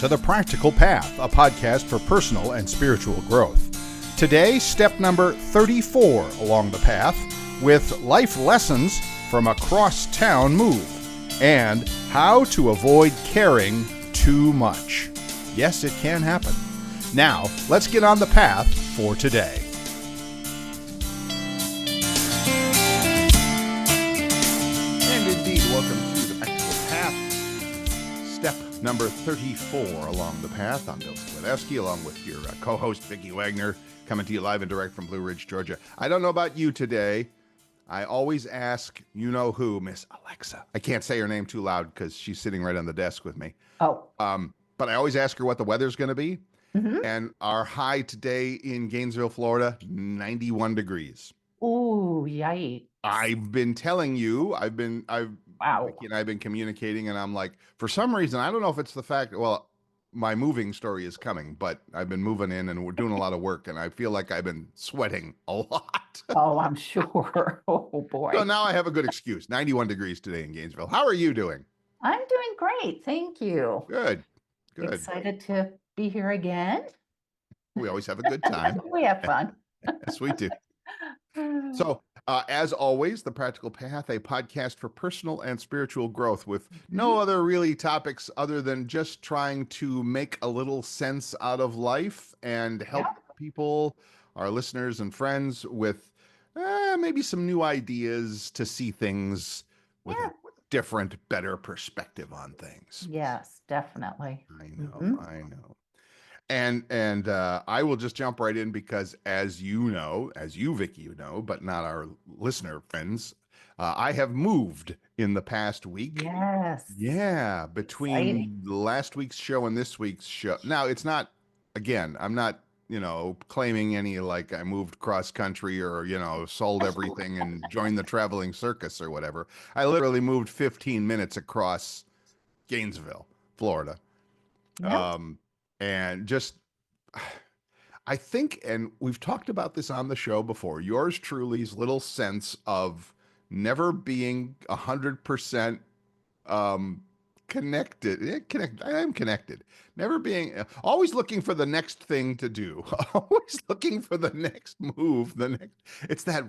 to The Practical Path, a podcast for personal and spiritual growth. Today, step number 34 along the path with life lessons from a cross-town move and how to avoid caring too much. Yes, it can happen. Now, let's get on the path for today. And indeed, welcome to The Practical Path. Step number 34 along the path. I'm Bill Sklodowski, along with your co-host, Vicki Wagoner, coming to you live and direct from Blue Ridge, Georgia. I don't know about you today. I always ask, you know who, Miss Alexa. I can't say her name too loud because she's sitting right on the desk with me. But I always ask her what the weather's going to be. Mm-hmm. And our high today in Gainesville, Florida, 91 degrees. Ooh, yikes. I've been telling you, Wow. Vicki and I have been communicating, and I'm like, for some reason, I don't know if it's the fact, well, my moving story is coming, but I've been moving in and we're doing a lot of work, and I feel like I've been sweating a lot. Oh, I'm sure. Oh, boy. So now I have a good excuse. 91 degrees today in Gainesville. How are you doing? I'm doing great. Thank you. Good. Excited to be here again. We always have a good time. We have fun. Yes, we do. So, as always, The Practical Path, a podcast for personal and spiritual growth with no other really topics other than just trying to make a little sense out of life and help people, our listeners and friends, with maybe some new ideas to see things with a different, better perspective on things. Yes, definitely. I know. And I will just jump right in because, as you, Vicki, know, but not our listener friends, I have moved in the past week. Yes. Yeah, between last week's show and this week's show. Now, it's not, again, I'm not, claiming any like I moved cross country or, sold everything and joined the traveling circus or whatever. I literally moved 15 minutes across Gainesville, Florida. Yep. And just, I think, and we've talked about this on the show before, yours truly's little sense of never being 100% connected. I am connected. Never being, always looking for the next thing to do. Always looking for the next move. It's that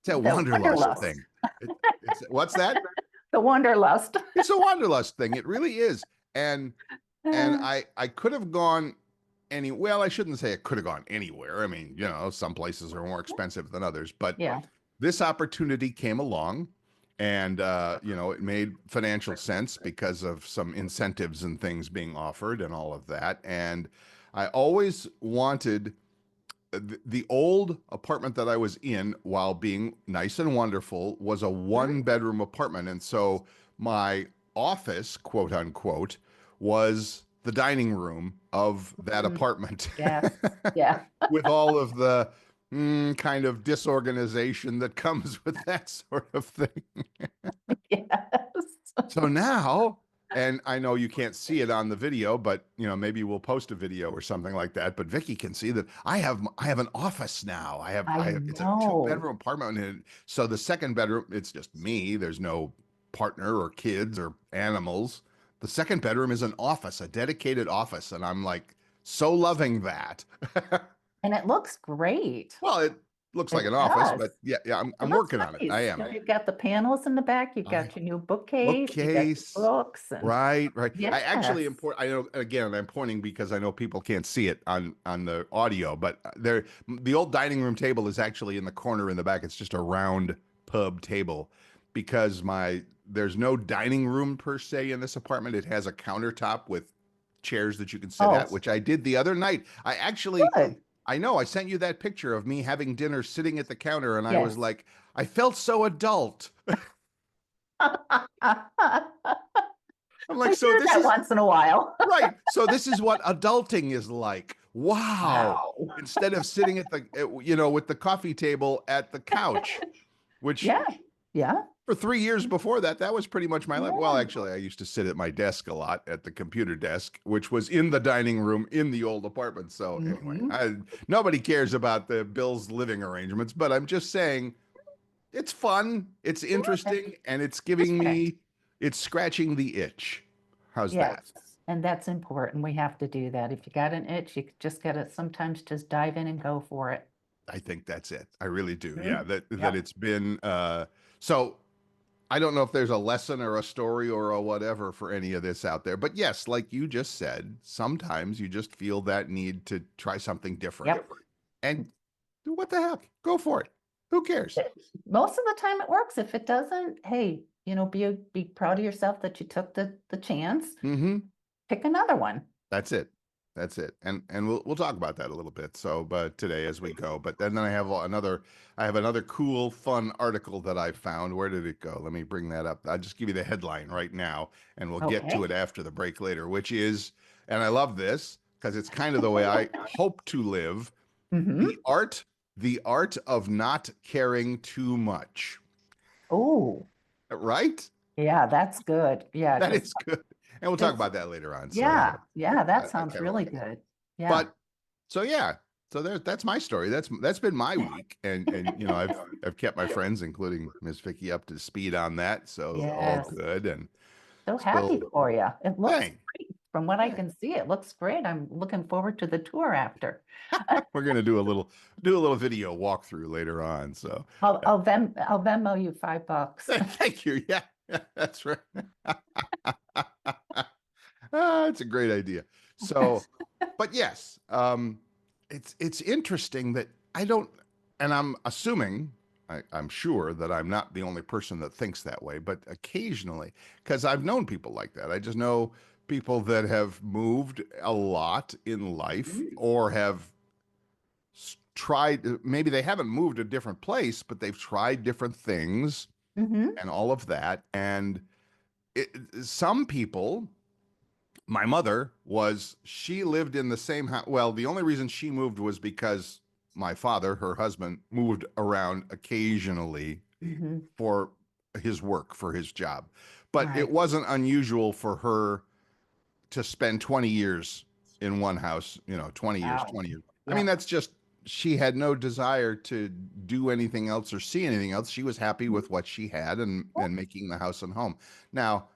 wanderlust thing. What's that? The wanderlust. It's a wanderlust thing. It really is. And I could have gone I shouldn't say it could have gone anywhere. I mean, some places are more expensive than others, but this opportunity came along and, it made financial sense because of some incentives and things being offered and all of that. And I always wanted the old apartment that I was in, while being nice and wonderful, was a one-bedroom apartment. And so my office, quote unquote, was the dining room of that apartment. Yes. Yeah. With all of the kind of disorganization that comes with that sort of thing. Yes. So now, and I know you can't see it on the video, but maybe we'll post a video or something like that. But Vicki can see that I have an office now. It's a 2-bedroom apartment, and so the second bedroom, it's just me. There's no partner or kids or animals. The second bedroom is an office, a dedicated office, and I'm like so loving that. And it looks great. Well, it looks like an office, but yeah, I'm working on it. I am. You've got the panels in the back. You've got your new bookcase. You got books. And... Right. Yes. I actually import. I know. Again, I'm pointing because I know people can't see it on the audio, but the old dining room table is actually in the corner in the back. It's just a round pub table because there's no dining room per se in this apartment. It has a countertop with chairs that you can sit at, which I did the other night. I actually. Good. I know, I sent you that picture of me having dinner sitting at the counter, and I was like, I felt so adult. I'm like, so this is once in a while. Right. So this is what adulting is like. Wow. Instead of sitting at the, with the coffee table at the couch, which for 3 years before that was pretty much my life. Well, actually, I used to sit at my desk a lot at the computer desk, which was in the dining room in the old apartment. So anyway, nobody cares about the Bill's living arrangements, but I'm just saying it's fun, it's interesting, and it's giving me, it's scratching the itch. How's that? And that's important. We have to do that. If you got an itch, you just got to sometimes just dive in and go for it. I think that's it. I really do. Yeah, Mhm. that Yep. it's been so I don't know if there's a lesson or a story or a whatever for any of this out there. But yes, like you just said, sometimes you just feel that need to try something different. Yep. And what the heck? Go for it. Who cares? Most of the time it works. If it doesn't, hey, be proud of yourself that you took the chance. Mm-hmm. Pick another one. That's it. That's it. And we'll talk about that a little bit. So, but today as we go. But then I have another cool, fun article that I found. Where did it go? Let me bring that up. I'll just give you the headline right now, and we'll get to Okay. it after the break later, which is, and I love this because it's kind of the way I hope to live. Mm-hmm. The art of not caring too much. Oh, Right? yeah, that's good. Yeah, That because is good. And we'll talk it's about that later on. So yeah, yeah, that I sounds kind of really like it. good. Yeah. But so yeah, so that's my story. That's been my week, and I've kept my friends, including Miss Vicky, up to speed on that. So all Yes. good, and So happy still for you. It looks dang. great. From what I Dang. can see, it looks great. I'm looking forward to the tour after. We're gonna do a little video walkthrough later on. So yeah. I'll Venmo you $5. Thank you. Yeah, that's right. It's a great idea. So, but yes, it's interesting that I don't, and I'm assuming, I'm sure that I'm not the only person that thinks that way, but occasionally, because I've known people like that. I just know people that have moved a lot in life or have tried, maybe they haven't moved a different place, but they've tried different things Mm-hmm. and all of that. And some people, my mother she lived in the same house. Well, the only reason she moved was because my father, her husband, moved around occasionally Mm-hmm. for his work, for his job. But it Right. wasn't unusual for her to spend 20 years in one house, 20 years, Wow. 20 years. I mean, Yep. that's just, she had no desire to do anything else or see anything else. She was happy with what she had and making the house and home. Now,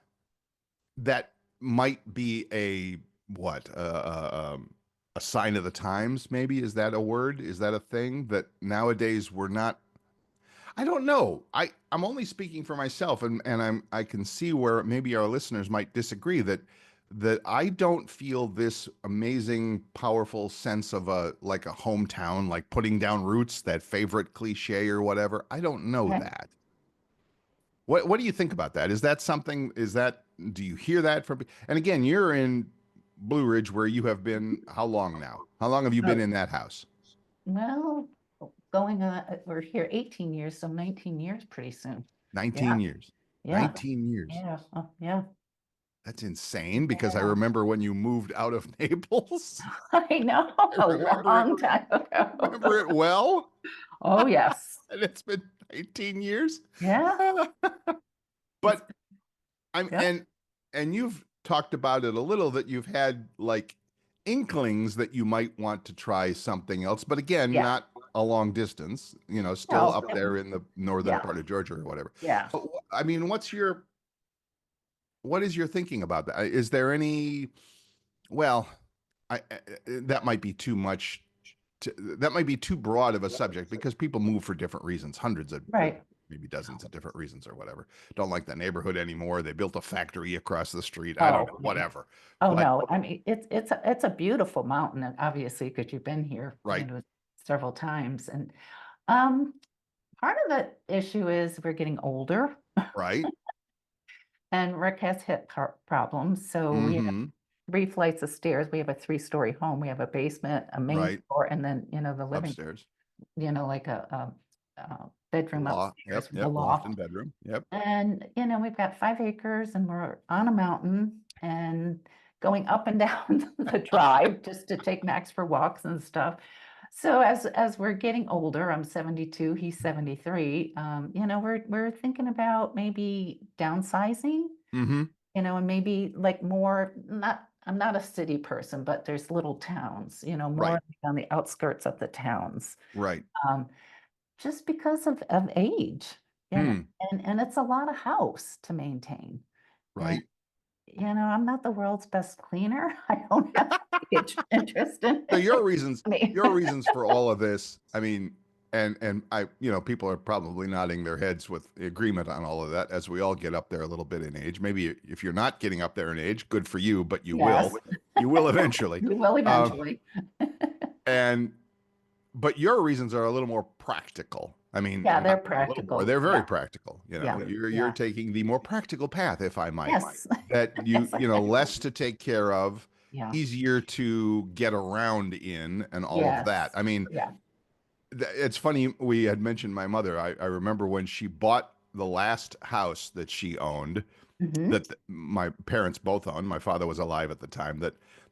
that might be a what a sign of the times, maybe. Is that a word? Is that a thing that nowadays we're not? I don't know. I'm only speaking for myself, and I can see where maybe our listeners might disagree that I don't feel this amazing, powerful sense of a like a hometown, like putting down roots, that favorite cliche or whatever. I don't know Okay. that. What do you think about that? Is that something? Do you hear that from? And again, you're in Blue Ridge, where you have been how long now? How long have you been Oh, in that house? well, going on, we're here 18 years, so 19 years pretty soon. 19 Yeah. years. Yeah. 19 years. Yeah. Oh, yeah. That's insane because I Yeah. remember when you moved out of Naples. I know, I a remember it long time ago. remember it well, Oh, yes. and it's been 18 years. Yeah. It's, But I'm yeah. and you've talked about it a little that you've had like inklings that you might want to try something else, but again, Yeah. not a long distance, still No. up there in the northern Yeah. part of Georgia or whatever. Yeah. But, I mean, what is your thinking about that? Is there any, well, that might be too much. That might be too broad of a subject because people move for different reasons, hundreds of, Right. maybe dozens of different reasons or whatever. Don't like the neighborhood anymore. They built a factory across the street. I don't Oh, know, yeah. whatever. Oh, But no. I mean, it's a beautiful mountain, and obviously, because you've been here, right, several times. And um, part of the issue is we're getting older, right, and Rick has hip problems. So we have mm-hmm, 3 flights of stairs. We have a 3-story home. We have a basement, a main right, floor, and then the living, upstairs, like a bedroom loft, upstairs yep, with a yep, loft and loft. bedroom, yep, And, we've got 5 acres and we're on a mountain and going up and down the drive just to take Max for walks and stuff. So as we're getting older, I'm 72, he's 73, we're thinking about maybe downsizing, mm-hmm, and maybe like more, not, I'm not a city person, but there's little towns, more right, like on the outskirts of the towns. right, Um, just because of age, you know, hmm, and it's a lot of house to maintain. And right, I'm not the world's best cleaner. I don't have interest in So me. your reasons for all of this, I mean, and I, people are probably nodding their heads with agreement on all of that as we all get up there a little bit in age. Maybe if you're not getting up there in age, good for you, but Yes, you will eventually. you will Um, eventually. and but your reasons are a little more practical. I mean, Yeah, they're not a little more, practical. they're very Yeah, practical. yeah, You're yeah. taking the more practical path, if I might. Yes. That Yes, I am. less to take care of, Yeah. easier to get around in, and all of that. Yes. I mean, Yeah. it's funny, we had mentioned my mother. I remember when she bought the last house that she owned, Hmm. that my parents both owned. My father was alive at the time.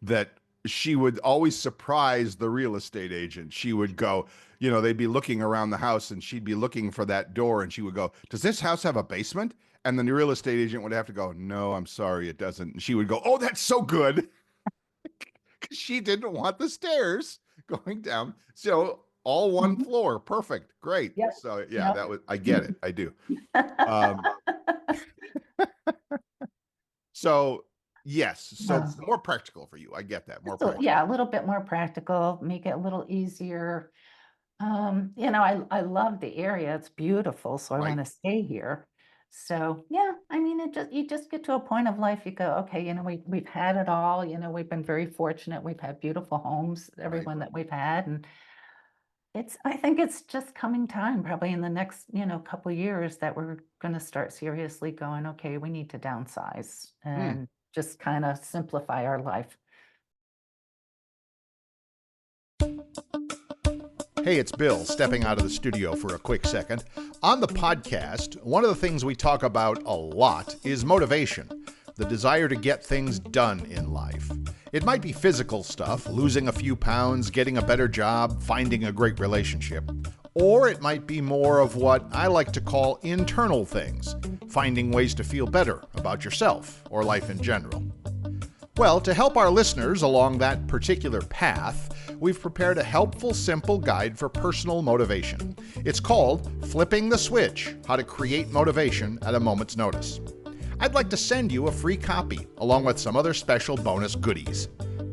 That she would always surprise the real estate agent. She would go, they'd be looking around the house, and she'd be looking for that door, and she would go, "Does this house have a basement?" And then the real estate agent would have to go, "No, I'm sorry, it doesn't." And she would go, "Oh, that's so good," because she didn't want the stairs going down. So all one Hmm. floor, perfect, great. Yep. So yeah, Yep. that was, I get it, I do. Um, So yes, so Uh, more practical for you. I get that. More so practical. yeah, a little bit more practical, make it a little easier. I love the area. It's beautiful, so I Right. want to stay here. So yeah, I mean, you just get to a point of life, you go, okay, we've had it all, we've been very fortunate. We've had beautiful homes, Right. everyone that we've had. And I think it's just coming time, probably in the next, couple years that we're gonna start seriously going, okay, we need to downsize Hmm. and just kind of simplify our life. Hey, it's Bill, stepping out of the studio for a quick second. On the podcast, one of the things we talk about a lot is motivation, the desire to get things done in life. It might be physical stuff, losing a few pounds, getting a better job, finding a great relationship. Or it might be more of what I like to call internal things, finding ways to feel better about yourself or life in general. Well, to help our listeners along that particular path, we've prepared a helpful, simple guide for personal motivation. It's called Flipping the Switch: How to Create Motivation at a Moment's Notice. I'd like to send you a free copy, along with some other special bonus goodies.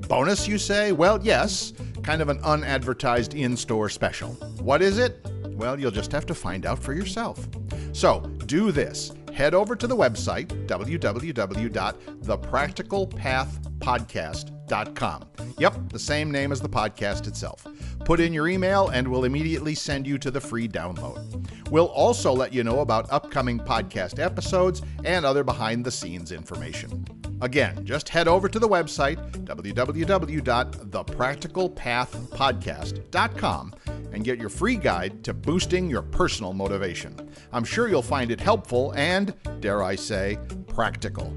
Bonus, you say? Well, yes, kind of an unadvertised in-store special. What is it? Well, you'll just have to find out for yourself. So, do this. Head over to the website, www.thepracticalpathpodcast.com. Yep, the same name as the podcast itself. Put in your email and we'll immediately send you to the free download. We'll also let you know about upcoming podcast episodes and other behind-the-scenes information. Again, just head over to the website, www.thepracticalpathpodcast.com, and get your free guide to boosting your personal motivation. I'm sure you'll find it helpful and, dare I say, practical.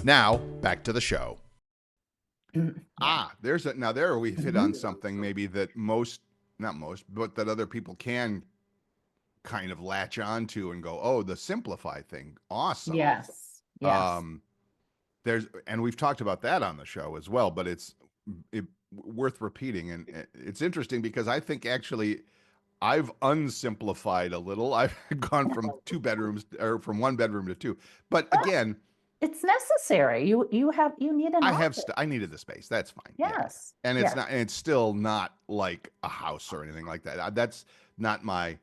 Now, back to the show. Mm, yeah. Now there we've hit Mhm. on something maybe that not most, but that other people can kind of latch onto and go, "Oh, the simplify thing. Awesome." Yes. Yes. Um, and we've talked about that on the show as well, but worth repeating. And it's interesting because I think actually I've unsimplified a little. I've gone from two bedrooms, or from one bedroom to two. But Well, again, it's necessary. You need an office. I needed the space. That's fine. Yeah. Yes. And Yes. and it's still not like a house or anything like that. Not my,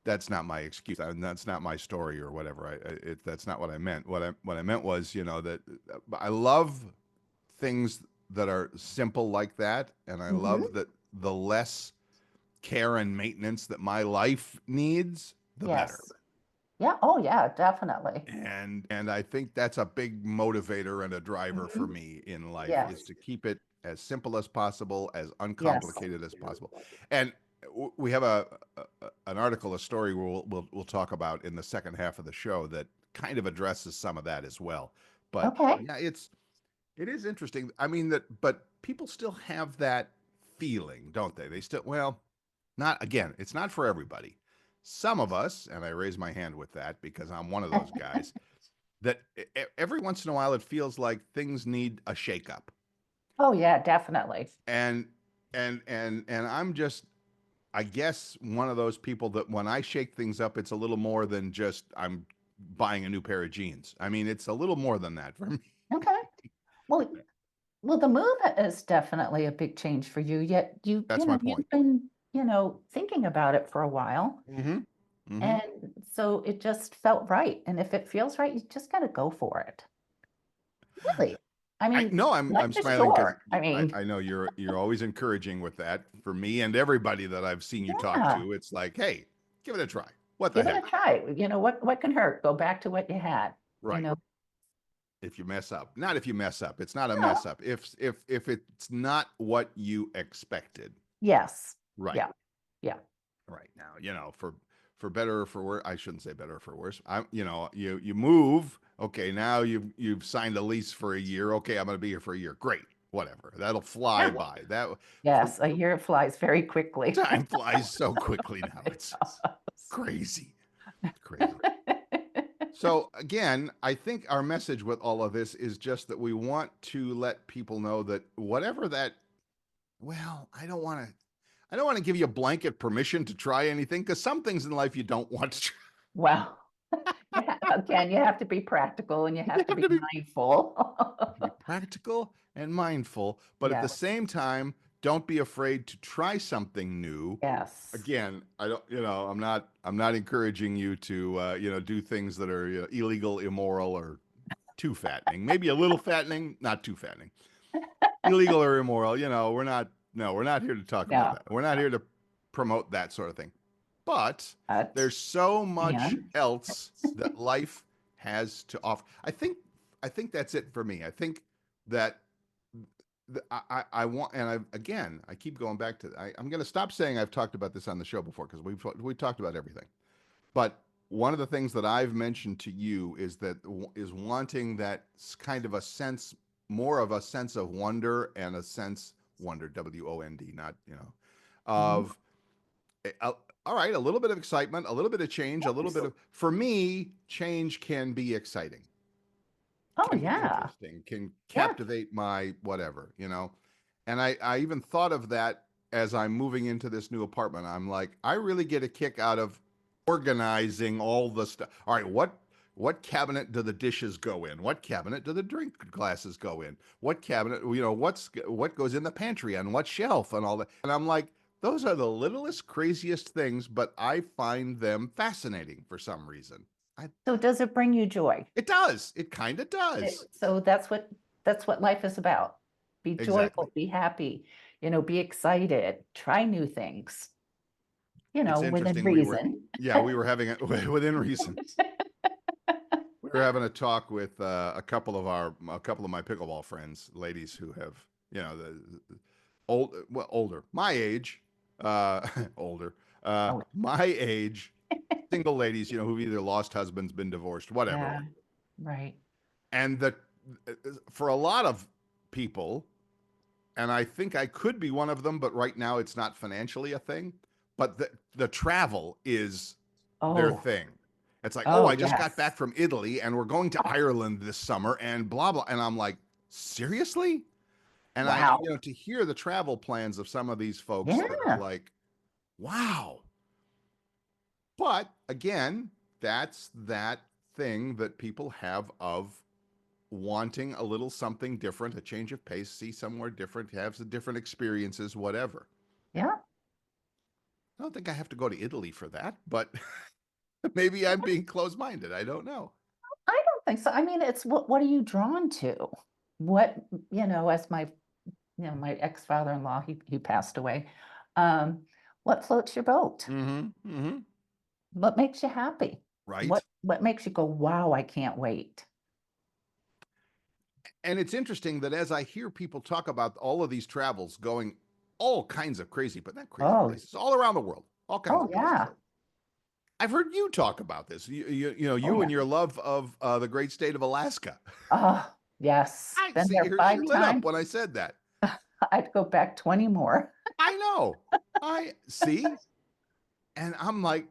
that's not my excuse. That's not my story or whatever. That's not what I meant. What I meant was, that I love things that are simple like that, and I Hmm. love that the less care and maintenance that my life needs, the better. Yes. Yeah. Oh, yeah, definitely. And I think that's a big motivator and a driver for Hmm. me in life, is Yes. to keep it as simple as possible, as Yes. uncomplicated as possible. And we have an article, a story we'll talk about in the second half of the show that kind of addresses some of that as well. But Okay. yeah, it is interesting. I mean, but people still have that feeling, don't they? They still, well, not again, it's not for everybody. Some of us, and I raise my hand with that because I'm one of those guys, that every once in a while it feels like things need a shakeup. Oh, yeah, definitely. And and I'm just, I guess, one of those people that when I shake things up, it's a little more than just I'm buying a new pair of jeans. I mean, it's a little more than that for me. Okay. Well, the move is definitely a big change for you, yet That's my point. you've been, thinking about it for a while. Mm-hmm. Mm-hmm. And so it just felt right. And if it feels right, you just got to go for it. Really. I mean, I'm life is smiling because short. I mean, I know you're always encouraging with that for me and everybody that I've seen you talk yeah, to. It's like, hey, give it a try. What the give it a heck? try. What can hurt? Go back to what you had, you Right. know. If you mess up, not if you mess up. It's not a No. mess up. If it's not what you expected. Yes. Right. Yeah. Yeah. Right now, for better or for worse, I shouldn't say better or for worse. You move. Okay, now you've signed a lease for a year. Okay, I'm going to be here for a year. Great, whatever. That'll fly Yeah. by. That for Yes. A year flies very quickly. time flies so quickly now. It It's does. crazy, crazy. So again, I think our message with all of this is just that we want to let people know that whatever that. Well, I don't want to give you a blanket permission to try anything because some things in life you don't want to try. Well, again, you have to be practical and you You have to have be to be mindful. practical and mindful, but at the Yes. same time, don't be afraid to try something new. Yes. Again, I don't, I'm not encouraging you to, do things that are illegal, immoral, or too fattening. Maybe a little fattening, not too fattening. Illegal or immoral, we're not. No, we're not here to talk about No. that. We're not here to promote that sort of thing. But But there's so much and else that life has to offer. I think that's it for me. I think that I want, and I keep going back to. I'm going to stop saying I've talked about this on the show before because we've talked about everything. But one of the things that I've mentioned to you is wanting that kind of a sense, more of a sense of wonder and a sense wonder, WOND, not Mhm. of all right, a little bit of excitement, a little bit of change, a little bit of, for me, change can be exciting, Oh can be yeah. interesting, can Yeah. captivate my whatever. And I even thought of that as I'm moving into this new apartment. I'm like, I really get a kick out of organizing all the stuff. All right, what cabinet do the dishes go in? What cabinet do the drink glasses go in? What cabinet, what goes in the pantry on what shelf and all that. And I'm like, those are the littlest, craziest things, but I find them fascinating for some reason. So does it bring you joy? It does. It kind of does. So that's what life is about. Be Exactly. joyful, be happy, be excited, try new things, It's within interesting. reason. We were having it within reason. We were having a talk with a couple of my pickleball friends, ladies who have, the older, my age, older, Oh, my age, single ladies, who've either lost husbands, been divorced, whatever. yeah, right. And for a lot of people, and I think I could be one of them, but right now it's not financially a thing. But the travel is their Oh, thing. It's like, oh, oh, I just got back yes. from Italy and we're going to Oh, Ireland this summer and blah blah. And I'm like, seriously? And wow. to hear the travel plans of some of these folks that are Yeah. like, wow. But again, that's that thing that people have of wanting a little something different, a change of pace, see somewhere different, have some different experiences, whatever. Yeah. I don't think I have to go to Italy for that, but maybe I'm being closed-minded. I don't know. I don't think so. I mean, it's what are you drawn to? What, as my ex-father-in-law, he passed away. Um, what floats your boat? Mm-hmm. Mm-hmm. What makes you happy? Right. What makes you go, wow, I can't wait? And it's interesting that as I hear people talk about all of these travels going all kinds of crazy, but not crazy Oh, places, all around the world, all kinds oh of places. yeah. I've heard you talk about this. Oh You yeah. and your love of the great state of Alaska. Oh, yes. I Been see. there She 5 lit up times. when I said that. I'd go back 20 more. I know. I see. And I'm like,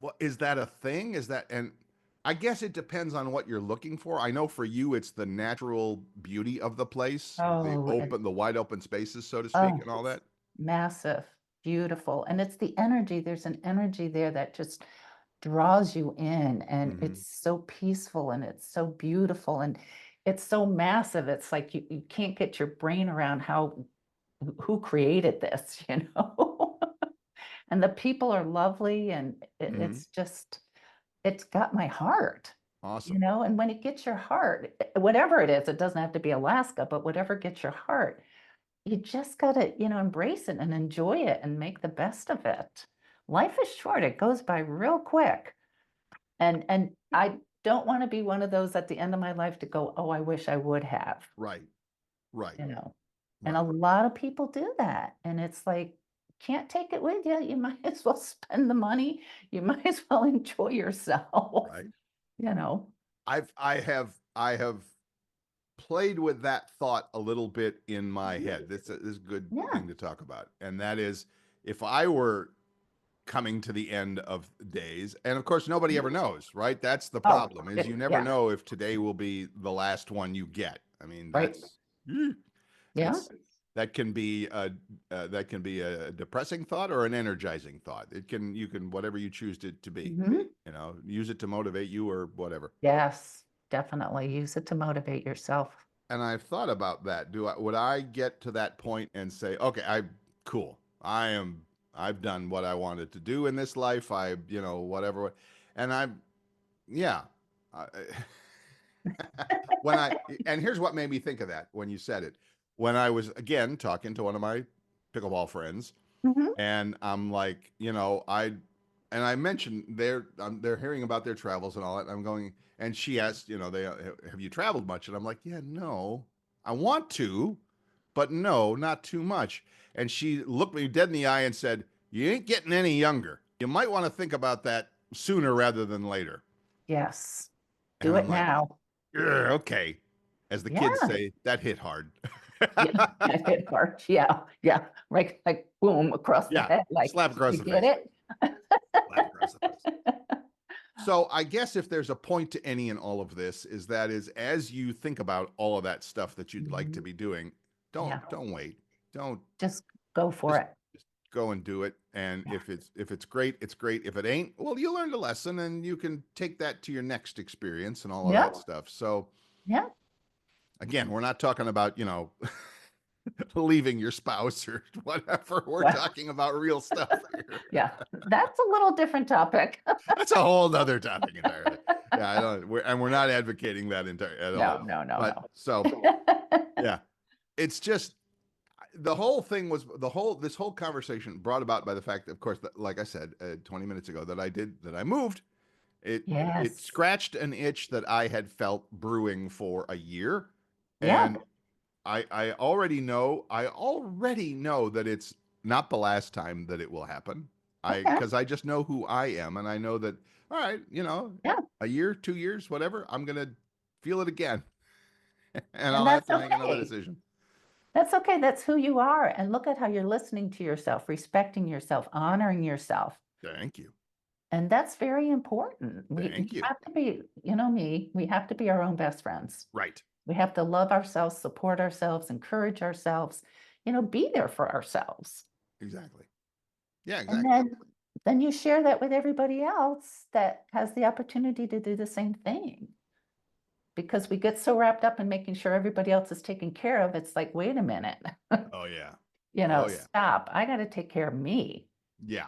well, is that a thing? Is that, and I guess it depends on what you're looking for. I know for you, it's the natural beauty of the place, Oh, the wide open spaces, so to speak, oh, and all it's that. massive, beautiful. And it's the energy. There's an energy there that just draws you in, and Hmm. it's so peaceful and it's so beautiful. And it's so massive. It's like you can't get your brain around who created this, you know? And the people are lovely, and Mhm. it's just, it's got my heart, you Awesome. know? And when it gets your heart, whatever it is, it doesn't have to be Alaska, but whatever gets your heart, you just gotta, embrace it and enjoy it and make the best of it. Life is short. It goes by real quick. And I don't want to be one of those at the end of my life to go, oh, I wish I would have, Right. Right. you know. And a Right. lot of people do that. And it's like, can't take it with you. You might as well spend the money. You might as well enjoy yourself, Right. you know. I have played with that thought a little bit in my Mhm. head. This is a good Yeah. thing to talk about. And that is, if I were coming to the end of days, and of course nobody ever Mhm. knows, right? That's the Oh, problem, is you never yeah, know if today will be the last one you get. I mean, right. Yeah. that's that can be a depressing thought or an energizing thought. You can whatever you choose it to be. Mhm. Use it to motivate you or whatever. Yes, definitely. Use it to motivate yourself. And I've thought about that. Would I get to that point and say, okay, cool. I've done what I wanted to do in this life. Whatever. And yeah. I, when I, and here's what made me think of that when you said it. When I was, again, talking to one of my pickleball friends, Mhm. and I'm like, and I mentioned they're hearing about their travels and all that. And I'm going, and she asked, have you traveled much? And I'm like, yeah, no, I want to, but no, not too much. And she looked me dead in the eye and said, you ain't getting any younger. You might want to think about that sooner rather than later. Yes. And Do I'm it like, now. okay. As the kids Yeah. say, that hit hard. Yeah. That hit hard. Yeah. Yeah. Right. Like boom across the Yeah, head. Like, slap across you the get face. it? Slap across the face. So I guess if there's a point to any and all of this, is as you think about all of that stuff that you'd like to Mhm. be doing, Yeah. don't wait. Don't Just go for just it. just go and do it. And Yeah. if it's great, it's great. If it ain't, well, you learned a lesson and you can take that to your next experience and all of that Yeah. stuff. So Yeah. again, we're not talking about, leaving your spouse or whatever. We're Well, talking about real stuff here. yeah. That's a little different topic. That's a whole other topic entirely. Yeah, I don't. We're not advocating that entire at No, all. no, no, But no. so yeah, it's just the whole thing was this whole conversation brought about by the fact, of course, that, like I said 20 minutes ago, that I moved. It Yes. scratched an itch that I had felt brewing for a year, Yeah. and I already know that it's not the last time that it will happen. Okay. Because I just know who I am, and I know that, all right, Yeah. a year, 2 years, whatever, I'm gonna feel it again, and And I'll have that's to make another okay. decision. That's okay. That's who you are. And look at how you're listening to yourself, respecting yourself, honoring yourself. Thank you. And that's very important. We Thank you. have to be, we have to be our own best friends. Right. We have to love ourselves, support ourselves, encourage ourselves, be there for ourselves. Exactly. Yeah, And exactly. then you share that with everybody else that has the opportunity to do the same thing. Because we get so wrapped up in making sure everybody else is taken care of, it's like, wait a minute, Oh yeah. Oh yeah. stop. I got to take care of me. Yeah.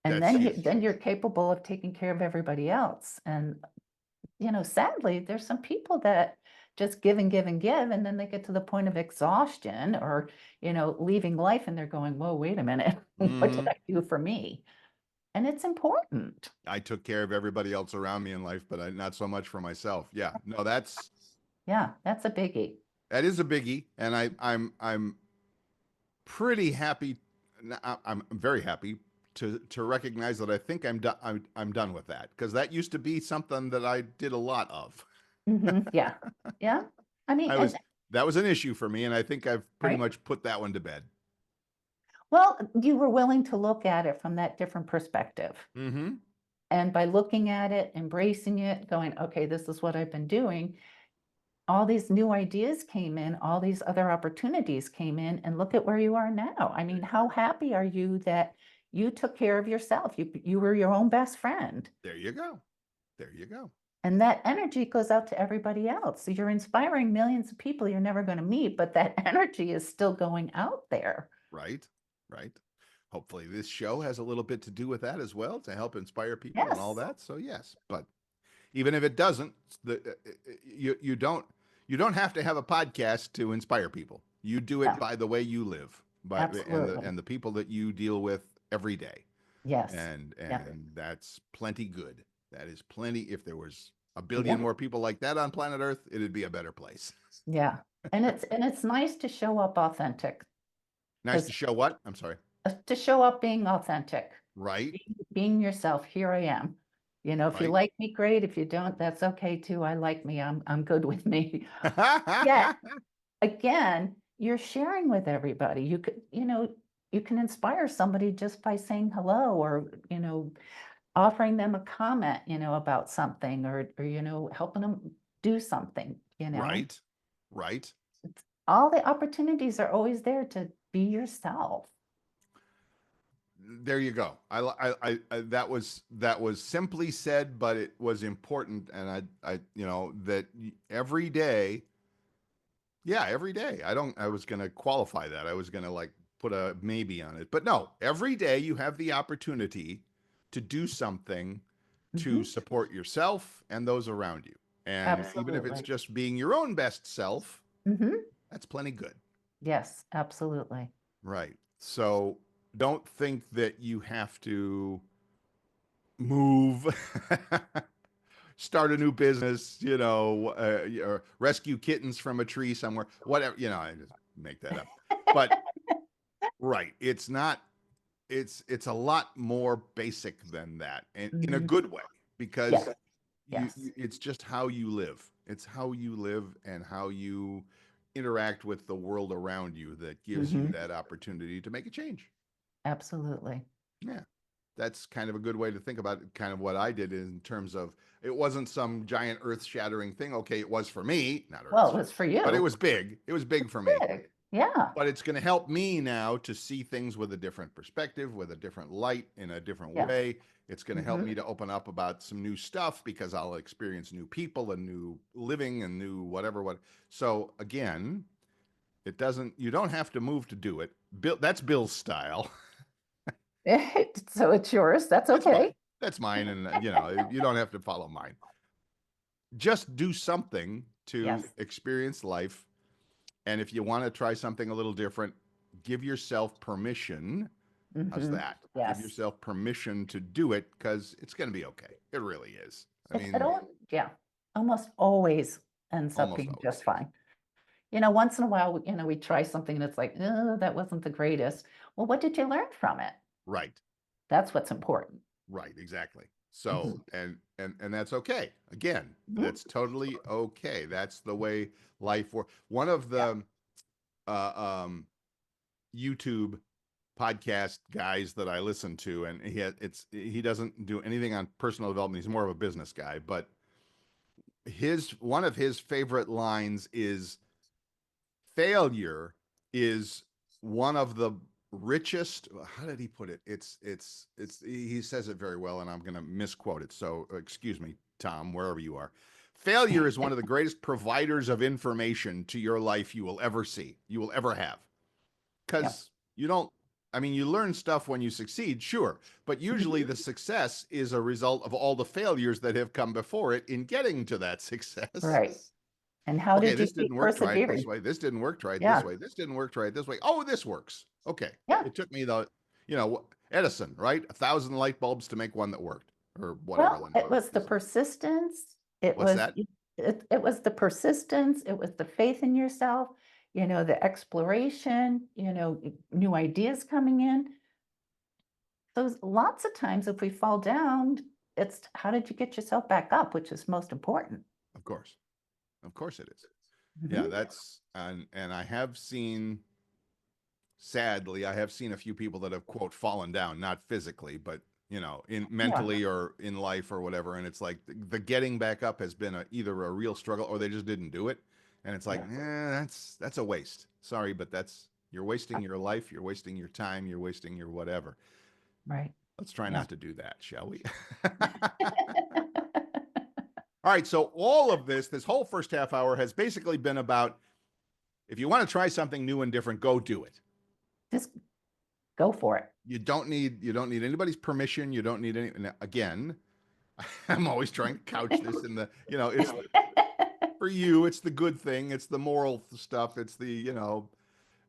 And That's then huge. you're capable of taking care of everybody else. And sadly, there's some people that just give and give and give, and then they get to the point of exhaustion or, leaving life, and they're going, whoa, wait a minute, what did Hmm. I do for me? And it's important. I took care of everybody else around me in life, but not so much for myself. Yeah. No, Yeah, that's a biggie. that is a biggie, and I'm pretty happy. I'm very happy to recognize that I think I'm done. I'm done with that, because that used to be something that I did a lot of. Yeah. Yeah. I mean, I and was That was an issue for me, and I think I've pretty right. much put that one to bed. Well, you were willing to look at it from that different perspective. Mm-hmm. And by looking at it, embracing it, going, okay, this is what I've been doing, all these new ideas came in, all these other opportunities came in, and look at where you are now. I mean, how happy are you that you took care of yourself? You were your own best friend. There you go. There you go. And that energy goes out to everybody else. So you're inspiring millions of people you're never going to meet, but that energy is still going out there. Right. Right. Hopefully this show has a little bit to do with that as well, to help inspire people and all Yes. that. So yes, but even if it doesn't, you don't have to have a podcast to inspire people. You do it Yeah, by the way you live, by absolutely. and the people that you deal with every day. Yes. And Yeah. that's plenty good. That is plenty. If there was a Yeah. billion more people like that on planet Earth, it'd be a better place. Yeah. And it's nice to show up authentic. Nice to show what? I'm sorry. To show up being authentic, Right. being yourself. Here I am. You know, if you Right. like me, great. If you don't, that's okay too. I like me. I'm good with me. Yeah. Again, you're sharing with everybody. You could, you can inspire somebody just by saying hello or, offering them a comment, about something or, helping them do something, Right. Right. all the opportunities are always there to be yourself. There you go. That was simply said, but it was important. And that every day, yeah, every day. I was going to qualify that. I was going to like put a maybe on it, but no, every day you have the opportunity to do something to Mhm. support yourself and those around you. And even if it's Absolutely. just being your own best self, Hmm. that's plenty good. Yes, absolutely. Right. So don't think that you have to move, start a new business, or rescue kittens from a tree somewhere, whatever, I just make that up. But right, it's not, it's a lot more basic than that, and in a Mhm. good way, because Yes, yes. it's just how you live. It's how you live and how you interact with the world around you that gives you Mhm. that opportunity to make a change. Absolutely. Yeah. That's kind of a good way to think about it, kind of what I did in terms of it wasn't some giant earth-shattering thing. Okay, it was for me, not Well, it earth, was for but it you. was big. It was big for me. Big. Yeah. But it's going to help me now to see things with a different perspective, with a different light, in a different Yeah. way. It's going to help Hmm. me to open up about some new stuff because I'll experience new people and new living and new whatever. So again, you don't have to move to do it. Bill, that's Bill's style. So it's yours. That's It's mine. okay. That's mine. And, you don't have to follow mine. Just do something to Yes. experience life. And if you want to try something a little different, give yourself permission. How's Hmm. that? Give Yes. yourself permission to do it because it's going to be okay. It really is. I It mean, yeah, almost always ends up almost being always. just fine. Once in a while, we try something and it's like, oh, that wasn't the greatest. Well, what did you learn from it? Right. That's what's important. Right. Exactly. Mhm. So, and that's okay. Again, Mhm. that's totally okay. That's the way life works. One of Yeah. the YouTube podcast guys that I listen to, and he doesn't do anything on personal development. He's more of a business guy, but one of his favorite lines is failure is one of the richest, how did he put it? He says it very well, and I'm going to misquote it. So excuse me, Tom, wherever you are. Failure is one of the greatest providers of information to your life you will ever see, you will ever have. Yep. Because you don't, I mean, you learn stuff when you succeed, sure, but usually the success is a result of all the failures that have come before it in getting to that success. Right. And how Okay, did you this didn't keep work, try it this persevering? way. This didn't work, try it this Yeah. way. This didn't work, try it this way. Oh, this works. Okay. Yeah. It took me Edison, right? 1,000 light bulbs to make one that worked, or whatever Well, the it number was the is. persistence. It What's was that? it was the persistence. It was the faith in yourself, the exploration, new ideas coming in. So lots of times if we fall down, it's how did you get yourself back up, which is most important. Of course. Of course it is. Yeah, Mhm. that's and I have seen, sadly, I have seen a few people that have quote fallen down, not physically, but in Yeah. mentally or in life or whatever. And it's like the getting back up has been either a real struggle or they just didn't do it. And it's like, Yeah. that's a waste. Sorry, but you're wasting Uh, your life, you're wasting your time, you're wasting your whatever. Right. Let's try Yeah. not to do that, shall we? All right. So all of this whole first half hour has basically been about, if you want to try something new and different, go do it. Just go for it. You don't need anybody's permission. You don't need any. Again, I'm always trying to couch this in the, it's for you. It's the good thing. It's the moral stuff. It's the,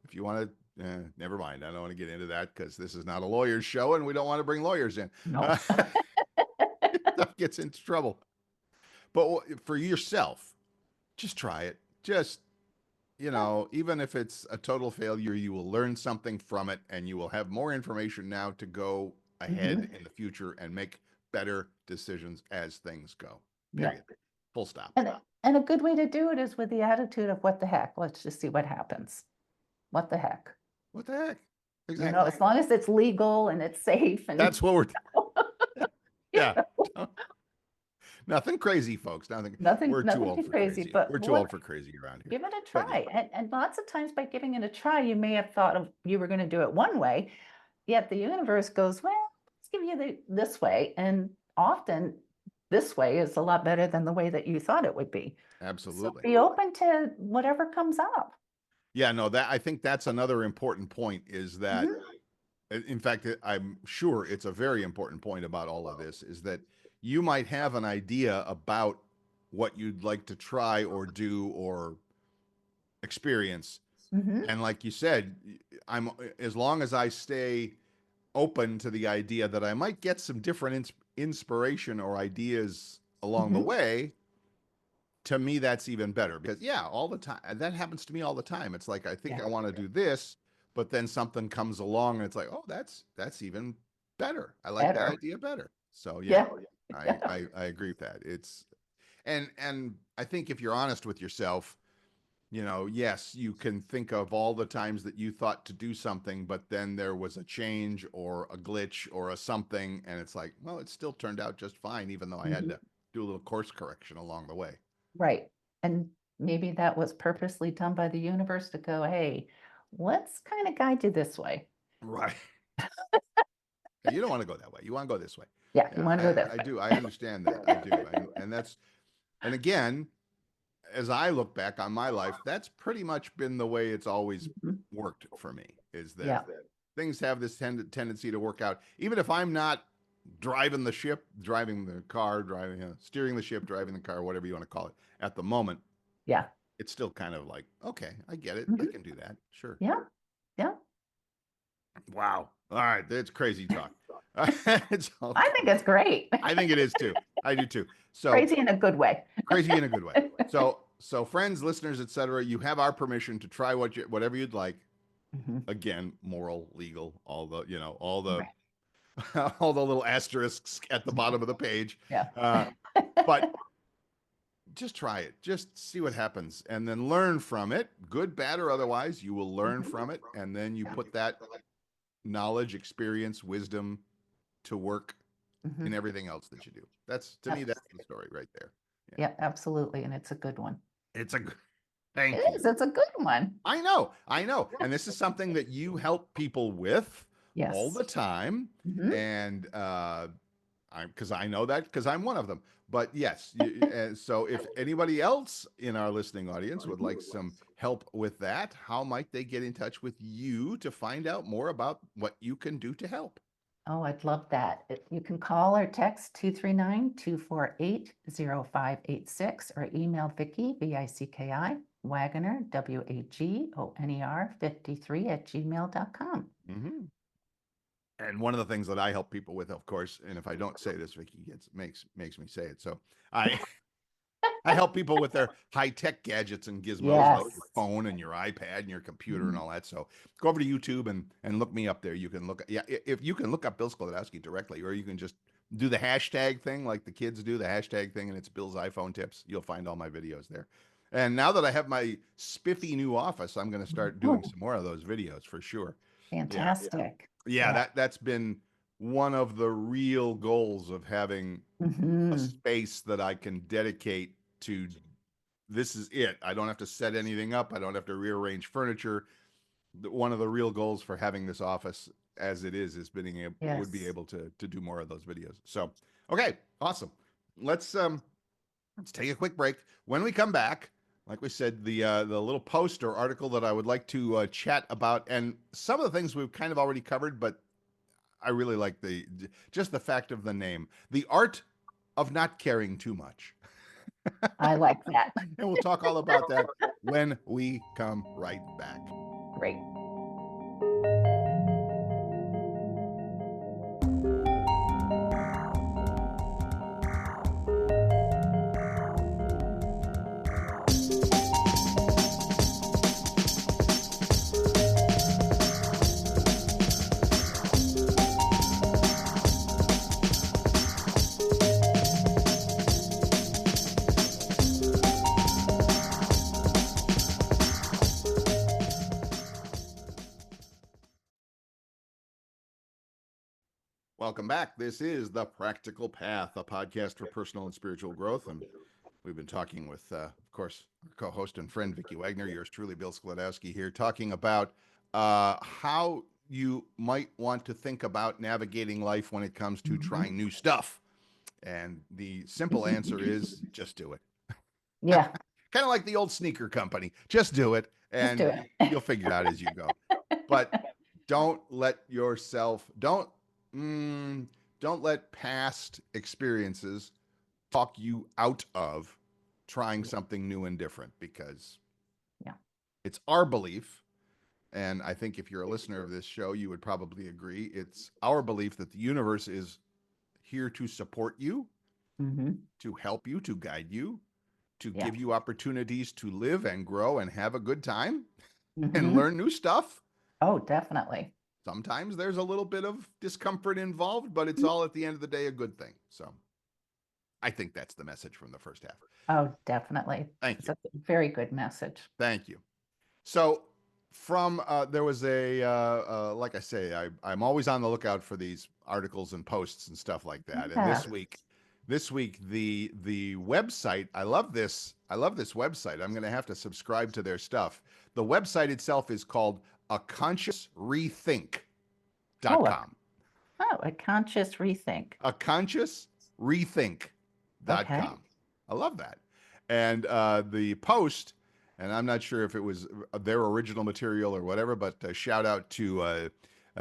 if you want to, never mind. I don't want to get into that because this is not a lawyer's show and we don't want to bring lawyers in. No. Stuff gets into trouble. But for yourself, just try it. Just, even if it's a total failure, you will learn something from it and you will have more information now to go ahead in the future and make better decisions as things go. Period. Yeah. Full stop. And a good way to do it is with the attitude of what the heck. Let's just see what happens. What the heck? What the heck? Exactly. As long as it's legal and it's safe. And that's what we're yeah. Nothing crazy, folks. Nothing we're too old for crazy. But we're too old for crazy around here. Give it a try. And lots of times by giving it a try, you may have thought of you were going to do it one way, yet the universe goes, well, let's give you this way. And often this way is a lot better than the way that you thought it would be. Absolutely. So be open to whatever comes up. Yeah, no, I think that's another important point is that, in fact, I'm sure it's a very important point about all of this is that you might have an idea about what you'd like to try or do or experience. And like you said, as long as I stay open to the idea that I might get some different inspiration or ideas along the way, to me, that's even better because all the time, that happens to me all the time. It's like, I think I want to do this, but then something comes along and it's like, oh, that's even better. I like that idea better. So I agree with that. It's, and I think if you're honest with yourself, yes, you can think of all the times that you thought to do something, but then there was a change or a glitch or a something. And it's like, well, it still turned out just fine, even though I had to do a little course correction along the way. Right. And maybe that was purposely done by the universe to go, hey, let's kind of guide you this way. Right. You don't want to go that way. You want to go this way. Yeah, you want to go this way. I do. I understand that. I do. And again, as I look back on my life, that's pretty much been the way it's always worked for me, is that things have this tendency to work out. Even if I'm not driving the ship, driving the car, steering the ship, driving the car, whatever you want to call it at the moment. Yeah. It's still kind of like, okay, I get it. I can do that. Sure. Yeah. Yeah. Wow. All right. That's crazy talk. I think it's great. I think it is too. I do too. So crazy in a good way. Crazy in a good way. So friends, listeners, etc., you have our permission to try whatever you'd like. Again, moral, legal, all the all the little asterisks at the bottom of the page. Yeah. But just try it. Just see what happens and then learn from it. Good, bad, or otherwise, you will learn from it. And then you put that knowledge, experience, wisdom to work in everything else that you do. To me, that's the story right there. Yeah, absolutely. And it's a good one. Thank you. It is. It's a good one. I know. And this is something that you help people with all the time. And because I know that because I'm one of them. But yes, and so if anybody else in our listening audience would like some help with that, how might they get in touch with you to find out more about what you can do to help? Oh, I'd love that. You can call or text 239-248-0586 or email Vicki, Vicki, Wagoner, Wagoner, 53 @gmail.com. And one of the things that I help people with, of course, and if I don't say this, Vicki makes me say it. So I help people with their high-tech gadgets and gizmos, like your phone and your iPad and your computer and all that. So go over to YouTube and look me up there. You can if you can look up Bill Sklodowski directly, or you can just do the hashtag thing like the kids do, the hashtag thing, and it's Bill's iPhone tips. You'll find all my videos there. And now that I have my spiffy new office, I'm going to start doing some more of those videos for sure. Fantastic. Yeah, that's been one of the real goals of having a space that I can dedicate to. This is it. I don't have to set anything up. I don't have to rearrange furniture. One of the real goals for having this office as it is being able to do more of those videos. So, okay, awesome. Let's Let's take a quick break. When we come back, like we said, the little post or article that I would like to chat about, and some of the things we've kind of already covered, but I really like just the fact of the name, The Art of Not Caring Too Much. I like that. And we'll talk all about that when we come right back. Great. Welcome back. This is The Practical Path, a podcast for personal and spiritual growth. And we've been talking with, of course, our co-host and friend, Vicki Wagoner, yours truly, Bill Sklodowski here, talking about how you might want to think about navigating life when it comes to trying new stuff. And the simple answer is just do it. Yeah. Kind of like the old sneaker company. Just do it, and Just do it. you'll figure it out as you go. But don't let past experiences talk you out of trying something new and different, because it's our belief, and I think if you're a listener of this show, you would probably agree, it's our belief that the universe is here to support you, to help you, to guide you, to give you opportunities to live and grow and have a good time and learn new stuff. Oh, definitely. Sometimes there's a little bit of discomfort involved, but it's all at the end of the day a good thing. So I think that's the message from the first half. Oh, definitely. Thank you. It's a very good message. Thank you. So from there was like I say, I'm always on the lookout for these articles and posts and stuff like that. Yeah. And this week the website, I love this website. I'm going to have to subscribe to their stuff. The website itself is called aconsciousrethink.com. A conscious rethink. aconsciousrethink.com. Okay. I love that. And the post, and I'm not sure if it was their original material or whatever, but shout out to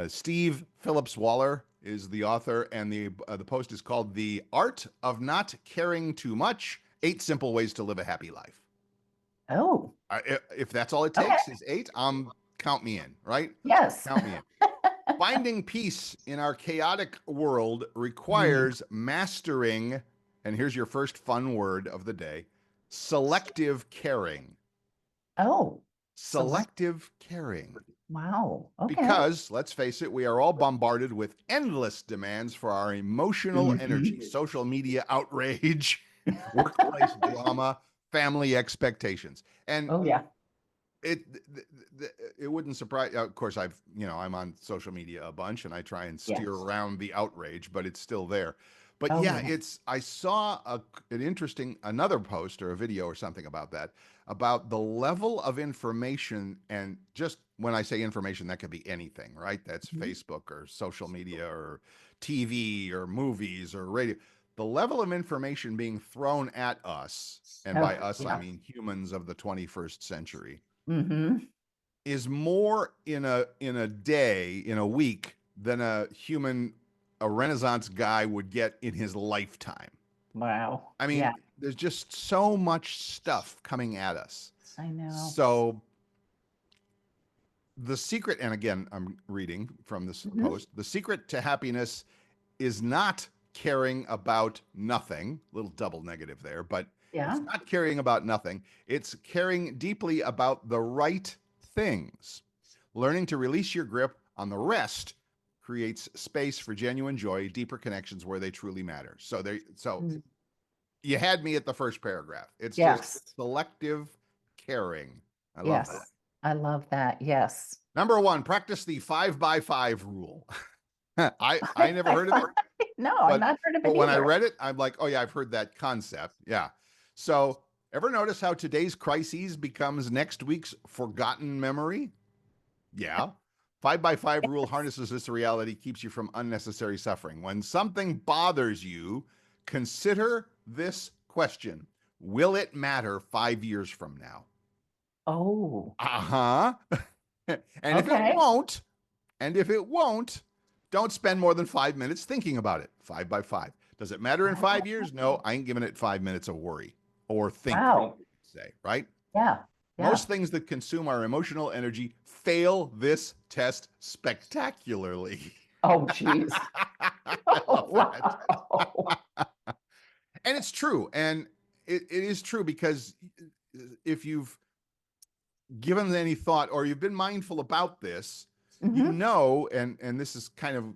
Steve Phillips-Waller is the author, and the post is called "The Art of Not Caring Too Much: 8 Simple Ways to Live a Happy Life." Oh. If that's all it takes is 8, count me in, right? Yes. Count me in. Finding peace in our chaotic world requires mastering, and here's your first fun word of the day, selective caring. Oh. Selective caring. Wow. Okay. Because, let's face it, we are all bombarded with endless demands for our emotional energy, social media outrage, workplace drama, family expectations. And it wouldn't surprise, of course, I'm on social media a bunch and I try and steer around the outrage, but it's still there. But I saw another post or a video or something about that, about the level of information, and just when I say information, that could be anything, right? That's Facebook or social media or TV or movies or radio. The level of information being thrown at us, and by us, I mean humans of the 21st century, is more in a day, in a week, than a Renaissance guy would get in his lifetime. Wow. I mean, there's just so much stuff coming at us. I know. So the secret, and again, I'm reading from this post, the secret to happiness is not caring about nothing, little double negative there, but it's not caring about nothing. It's caring deeply about the right things. Learning to release your grip on the rest creates space for genuine joy, deeper connections where they truly matter. So you had me at the first paragraph. It's just selective caring. I love that. I love that. Yes. Number 1, practice the 5x5 rule. I never heard of it. No, I've not heard of it. But when I read it, I'm like, oh yeah, I've heard that concept. Yeah. So ever notice how today's crises becomes next week's forgotten memory? Yeah. 5x5 rule harnesses this reality, keeps you from unnecessary suffering. When something bothers you, consider this question. will it matter 5 years from now? Oh, Uh-huh. And okay. if it won't, don't spend more than 5 minutes thinking about it. 5 by 5. Does it matter in 5 years? No, I ain't giving it 5 minutes of worry or thinking, Wow. say, right? Yeah. Yeah. Most things that consume our emotional energy fail this test spectacularly. Oh, geez. I love that. Wow. And it's true. And it is true, because if you've given any thought or you've been mindful about this, you Hmm. know, and this is kind of,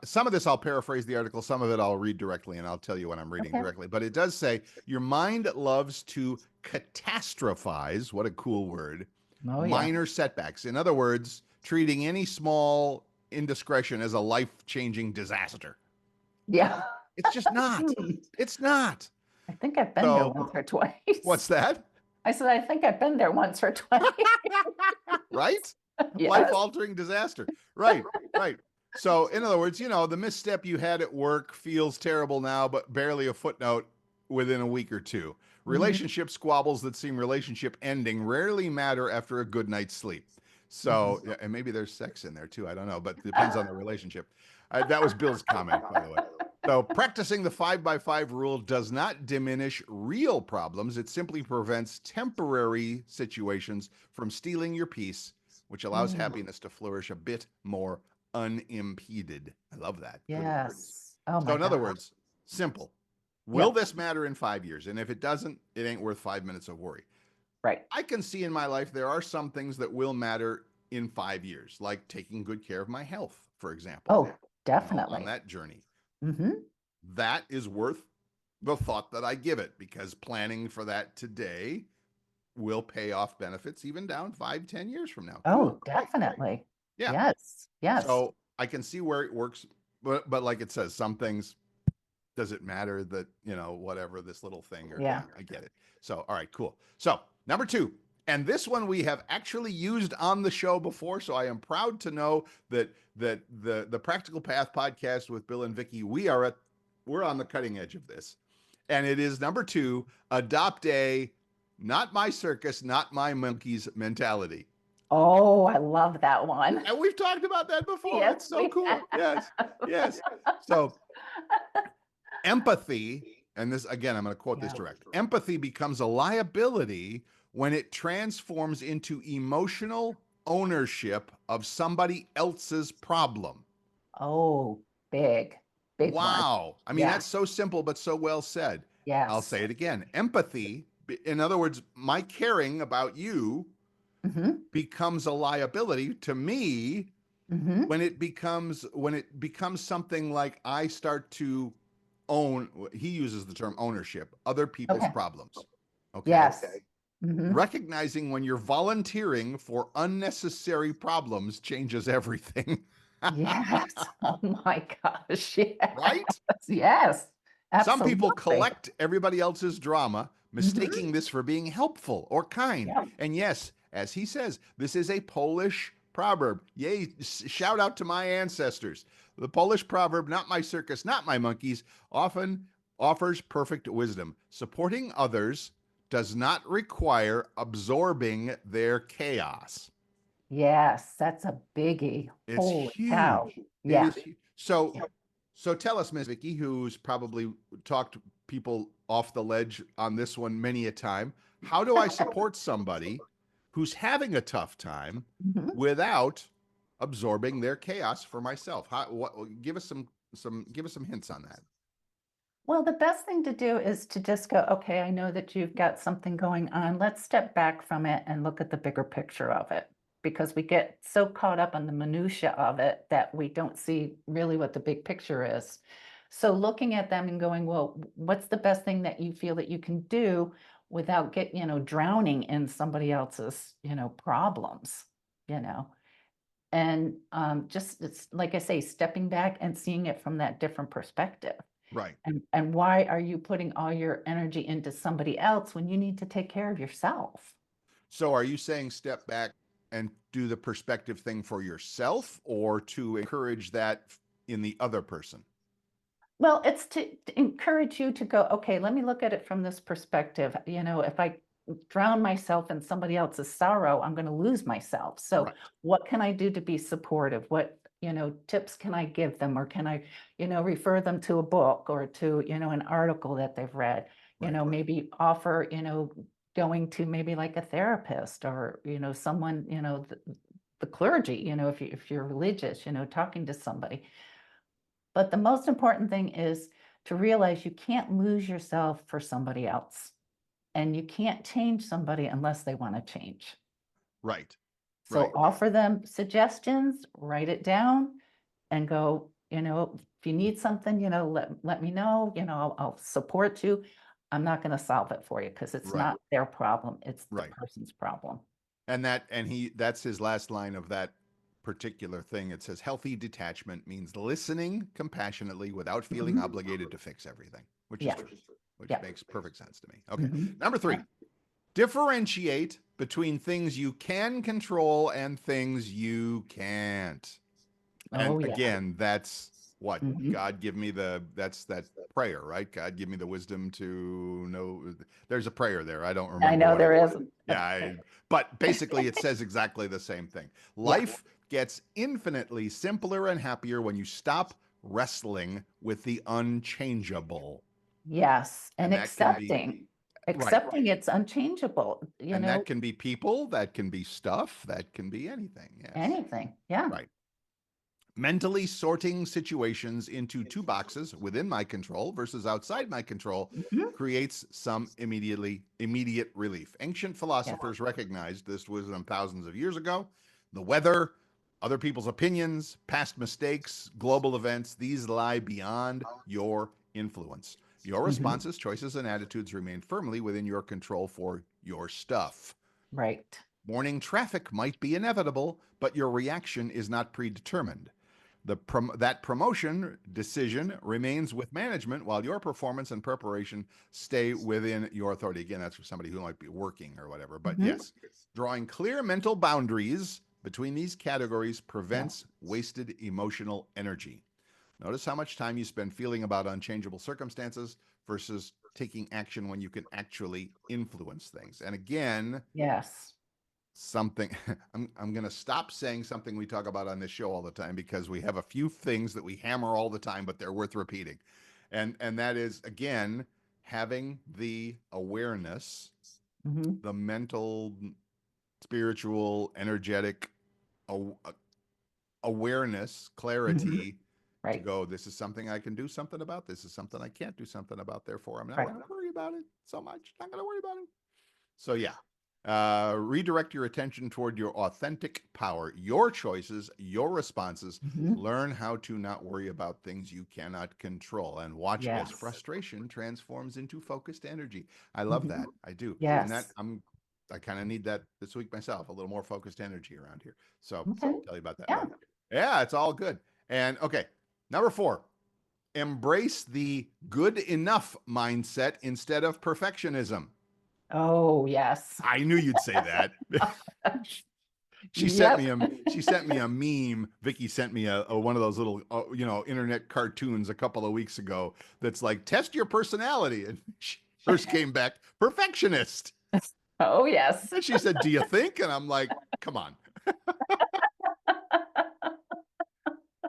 some of this I'll paraphrase the article, some of it I'll read directly, and I'll tell you when I'm reading Okay. directly. But it does say your mind loves to catastrophize, what a cool word, Oh, yeah. minor setbacks. In other words, treating any small indiscretion as a life-changing disaster. Yeah. It's just not. Hmm. It's not. I think I've been there So, once or twice. what's that? I said, I think I've been there once or twice. Right? Yes. Life-altering disaster. Right, right. So, in other words, the misstep you had at work feels terrible now, but barely a footnote within a week or two. Relationship squabbles that seem relationship ending rarely matter after a good night's sleep. So, yeah, and maybe there's sex in there too. I don't know, but it depends on the relationship. That was Bill's comment, by the way. So, practicing the 5 by 5 rule does not diminish real problems. It simply prevents temporary situations from stealing your peace, which allows happiness to flourish a bit more unimpeded. I love that. Good words. Yes. Oh So, my in other God. words, simple. Will Yeah. this matter in 5 years? And if it doesn't, it ain't worth 5 minutes of worry. Right. I can see in my life there are some things that will matter in 5 years, like taking good care of my health, for example. Oh, On definitely. that journey. Mm-hmm. That is worth the thought that I give it, because planning for that today will pay off benefits even down 5-10 years from now. Oh, Cool. Great. definitely. Yeah. Yes. Yes. So I can see where it works, but like it says, some things, does it matter that, whatever, this little thing, or Yeah. I get it. So, all right, cool. So number 2, and this one we have actually used on the show before. So I am proud to know that the Practical Path podcast with Bill and Vicki, we're on the cutting edge of this. And it is number 2, adopt a not my circus, not my monkeys mentality. Oh, I love that one. And we've talked about that before. Yes, It's so we cool. have. Yes. Yes. So empathy, and this again, I'm going to quote this direct. Empathy becomes a liability when it transforms into emotional ownership of somebody else's problem. Oh, big one. Wow. I mean, Yeah. that's so simple, but so well said. Yes. I'll say it again. Empathy, in other words, my caring about you becomes a liability to me when it becomes something like I start to own. He uses the term ownership, other people's problems. Okay. Yes. Recognizing when you're volunteering for unnecessary problems changes everything. Yes. Oh my gosh. Yes. Right? Yes. Absolutely. Some people collect everybody else's drama, mistaking this for being helpful or kind. Yeah. And yes, as he says, this is a Polish proverb. Yay, shout out to my ancestors. The Polish proverb, not my circus, not my monkeys, often offers perfect wisdom. Supporting others does not require absorbing their chaos. Yes, that's a biggie. It's Holy huge. cow. It Yeah. is huge. So tell us, Ms. Vicki, who's probably talked people off the ledge on this one many a time, how do I support somebody who's having a tough time without absorbing their chaos for myself? Give us some hints on that. Well, the best thing to do is to just go, okay, I know that you've got something going on. Let's step back from it and look at the bigger picture of it, because we get so caught up on the minutia of it that we don't see really what the big picture is. So looking at them and going, well, what's the best thing that you feel that you can do without drowning in somebody else's, problems, and just, it's like I say, stepping back and seeing it from that different perspective. Right. And why are you putting all your energy into somebody else when you need to take care of yourself? So are you saying step back and do the perspective thing for yourself, or to encourage that in the other person? Well, it's to encourage you to go, okay, let me look at it from this perspective. You know, if I drown myself in somebody else's sorrow, I'm going to lose myself. So Right. what can I do to be supportive? What, tips can I give them? Or can I, refer them to a book or to, an article that they've read? Right. Maybe offer, going to maybe like a therapist or, someone, the clergy, if you're religious, talking to somebody. But the most important thing is to realize you can't lose yourself for somebody else. And you can't change somebody unless they want to change. Right. So Right. offer them suggestions, write it down, and go, if you need something, let me know, I'll support you. I'm not going to solve it for you because it's Right. not their problem. It's the Right. person's problem. And that's his last line of that particular thing. It says healthy detachment means listening compassionately without feeling Mhm. obligated to fix everything, which Yeah. is true, which Yeah. makes perfect sense to me. Okay. Mhm. Number 3, differentiate between things you can control and things you can't. Oh, And yeah. again, that's what Mhm. God give me that's that prayer, right? God give me the wisdom to know. There's a prayer there. I don't I remember know what it there was. is. Yeah, but basically it says exactly the same thing. Yeah. Life gets infinitely simpler and happier when you stop wrestling with the unchangeable. Yes. And And that can be accepting. right. Accepting it's unchangeable, And that can be people, that can be stuff, that can be anything. Yes. anything. Yeah. Right. Mentally sorting situations into 2 boxes within my control versus outside my control Mhm. creates some immediate relief. Ancient Yeah. philosophers recognized this wisdom thousands of years ago. The weather, other people's opinions, past mistakes, global events, these lie beyond your influence. Your Mhm. responses, choices, and attitudes remain firmly within your control for your stuff. Right. Morning traffic might be inevitable, but your reaction is not predetermined. That promotion decision remains with management while your performance and preparation stay within your authority. Again, that's for somebody who might be working or whatever. But Mhm. yes, drawing clear mental boundaries between these categories Yeah. prevents wasted emotional energy. Notice how much time you spend feeling about unchangeable circumstances versus taking action when you can actually influence things. And again, Yes. something I'm going to stop saying something we talk about on this show all the time because we have a few things that we hammer all the time but they're worth repeating. And that is again having the awareness, Mhm. the mental, spiritual, energetic awareness, Mhm. clarity to Right. go, this is something I can do something about, this is something I can't do something about, therefore I'm not Right. going to worry about it so much, not going to worry about it. So yeah, redirect your attention toward your authentic power, your choices, your responses. Mhm. Learn how to not worry about things you cannot control and watch as Yes. frustration transforms into focused energy. I love that. Mhm. I do. And that Yes. I kind of need that this week myself, a little more focused energy around here. So Okay. tell you about that Yeah. later. Yeah, it's all good. And okay, number 4, embrace the good enough mindset instead of perfectionism. Oh, yes. I knew you'd say that. She sent Yep. me a meme. Vicki sent me a one of those little internet cartoons a couple of weeks ago that's like test your personality, and hers came back perfectionist. Oh, yes. And she said, "Do you think?" And I'm like, "Come on."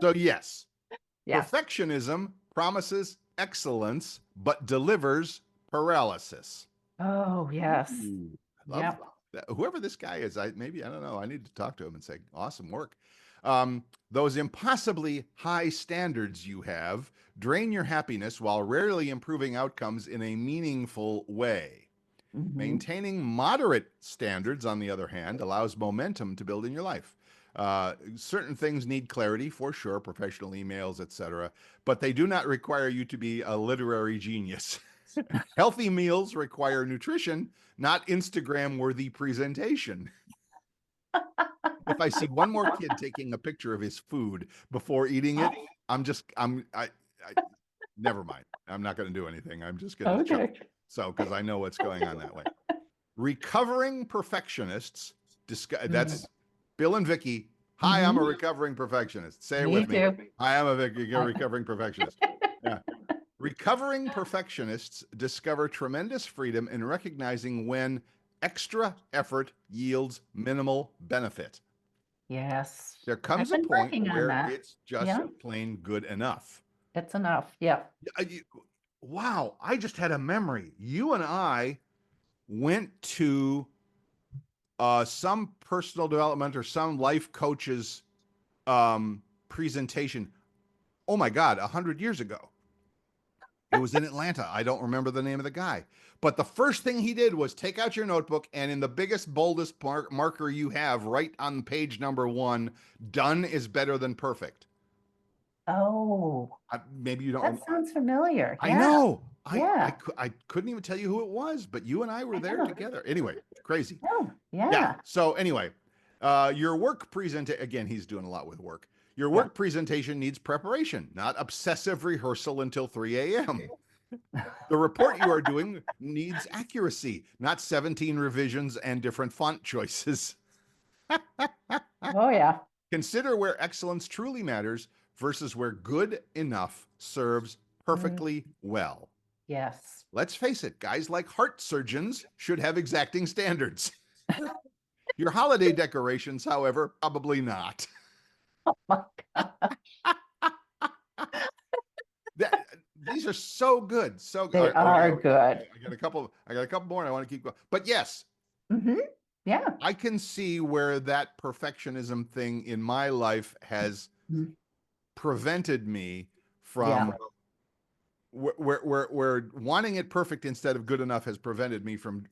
So yes, Yeah. perfectionism promises excellence but delivers paralysis. Oh, yes. Ooh, I love Yep. that. Whoever this guy is, I don't know. I need to talk to him and say, awesome work. Those impossibly high standards you have drain your happiness while rarely improving outcomes in a meaningful way. Mhm. Maintaining moderate standards, on the other hand, allows momentum to build in your life. Certain things need clarity for sure, professional emails, etc., but they do not require you to be a literary genius. Healthy meals require nutrition, not Instagram worthy presentation. If I see one more kid taking a picture of his food before eating it, I never mind. I'm not going to do anything. I'm just going to chuck. Okay. So, because I know what's going on that way. Recovering perfectionists, Mhm. that's Bill and Vicki. Hi, I'm a Mhm. recovering perfectionist. Say it Me with me. too. Hi, I'm a recovering perfectionist. Yeah. Recovering perfectionists discover tremendous freedom in recognizing when extra effort yields minimal benefit. Yes. There I've comes a been point working on where that. it's just Yeah, plain good enough. it's enough. Yeah. Wow, I just had a memory. You and I went to some personal development or some life coach's presentation. Oh my God, 100 years ago. It was in Atlanta. I don't remember the name of the guy. But the first thing he did was take out your notebook and in the biggest, boldest marker you have, write on page number 1, done is better than perfect. Oh, Maybe you don't that remember. sounds familiar. I Yeah. know. Yeah. I couldn't even tell you who it was, but you and I were I there know. together. Anyway, crazy. Oh, Yeah. yeah. So anyway, your work presentation, again, he's doing a lot with work. Your Yeah. work presentation needs preparation, not obsessive rehearsal until 3 a.m. The report you are doing needs accuracy, not 17 revisions and different font choices. Oh, yeah. Consider where excellence truly matters versus where good enough serves perfectly well. Yes. Let's face it, guys like heart surgeons should have exacting standards. Your holiday decorations, however, probably not. Oh my God. These are so good. So They are good. I got a couple more and I want to keep going. But yes, Mm-hmm. Yeah. I can see where that perfectionism thing in my life has Mhm. prevented me Yeah. from where wanting it perfect instead of good enough has prevented me from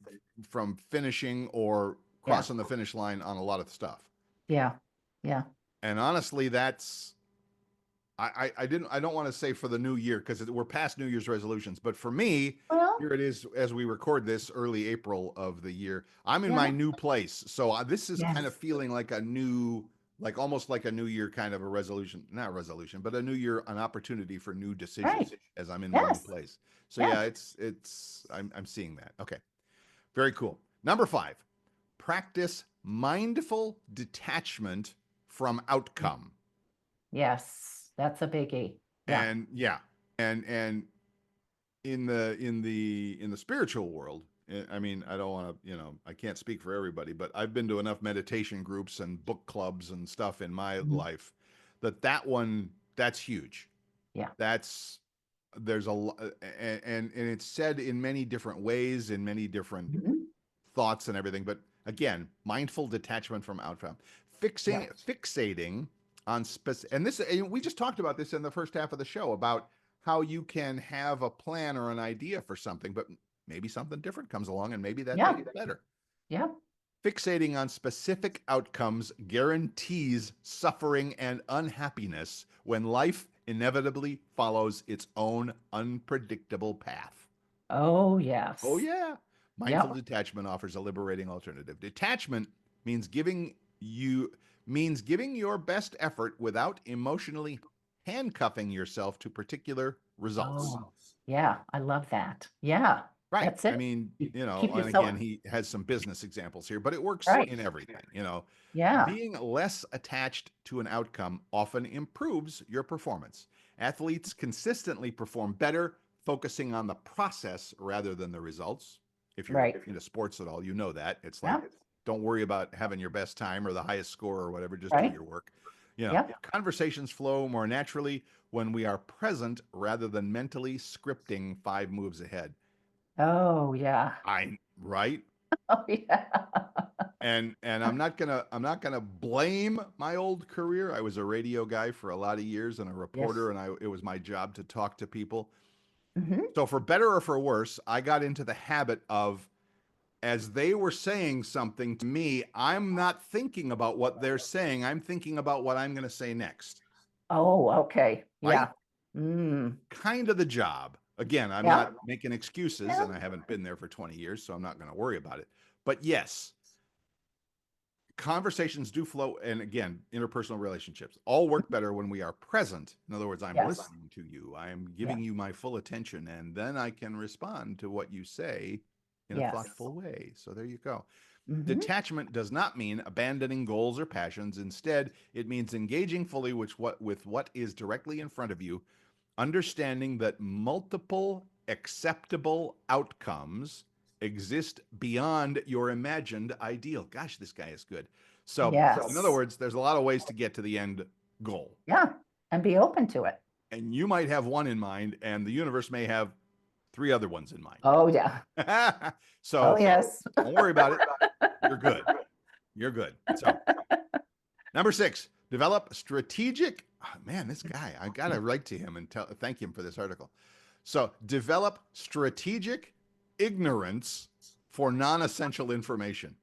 finishing or Yeah. crossing the finish line on a lot of stuff. Yeah. Yeah. And honestly, that's I don't want to say for the new year because we're past New Year's resolutions, but for me, Well, here it is as we record this early April of the year. I'm in yeah. my new place, so this is kind of Yes. feeling like a new, like almost like a new year kind of a resolution, not resolution, but a new year, an opportunity for new decisions Right. as I'm in my new Yes. place. So Yeah. yeah, I'm seeing that. Okay, very cool. Number 5, practice mindful detachment from outcome. Yes. That's a biggie. Yeah. And yeah, and in the spiritual world, I mean, I don't want to, I can't speak for everybody, but I've been to enough meditation groups and book clubs and stuff in my Mhm. life that's huge. Yeah. There's and it's said in many different ways, in many different Mhm. thoughts and everything. But again, mindful detachment from outcome, Yeah. fixating on specific. And we just talked about this in the first half of the show about how you can have a plan or an idea for something, but maybe something different comes along and maybe that Yeah. makes it better. Yeah. Fixating on specific outcomes guarantees suffering and unhappiness when life inevitably follows its own unpredictable path. Oh, yes. Oh, yeah. Mindful Yep. detachment offers a liberating alternative. Detachment means giving your best effort without emotionally handcuffing yourself to particular results. Oh, yeah. I love that. Yeah. Right. That's it. I mean, Keep and yourself again, he has some business examples here, but it works right. in everything. Yeah. Being less attached to an outcome often improves your performance. Athletes consistently perform better focusing on the process rather than the results. If you're Right. into sports at all, you know that. It's like, Yeah. don't worry about having your best time or the highest score or whatever, just do Right. your work. Yeah. Conversations flow more naturally when we are present rather than mentally scripting 5 moves ahead. Oh, yeah. Right? Oh, yeah. And I'm not gonna blame my old career. I was a radio guy for a lot of years and a Yes. reporter, and it was my job to talk to people. Mm-hmm. So for better or for worse, I got into the habit of, as they were saying something to me, I'm not thinking about what they're saying. I'm thinking about what I'm going to say next. Oh, okay. Right? Yeah. Mm. Kind of the job. Again, I'm Yeah. not making excuses, Yeah. and I haven't been there for 20 years, so I'm not going to worry about it. But yes, conversations do flow, and again, interpersonal relationships all work better when we are present. In other words, I'm Yes. listening to you, I am giving you my full attention, and then I can respond to what you say in a Yes. thoughtful way. So there you go. Mm-hmm. Detachment does not mean abandoning goals or passions. Instead, it means engaging fully with what is directly in front of you, understanding that multiple acceptable outcomes exist beyond your imagined ideal. Gosh, this guy is good. So, in other Yes. words, there's a lot of ways to get to the end goal. Yeah. And be open to it. And you might have one in mind, and the universe may have 3 other ones in mind. Oh, yeah. So, Oh, yes. don't worry about it. You're good. You're good. So, number 6, develop strategic. Oh, man, this guy, I got to write to him and thank him for this article. So, develop strategic ignorance for non-essential information.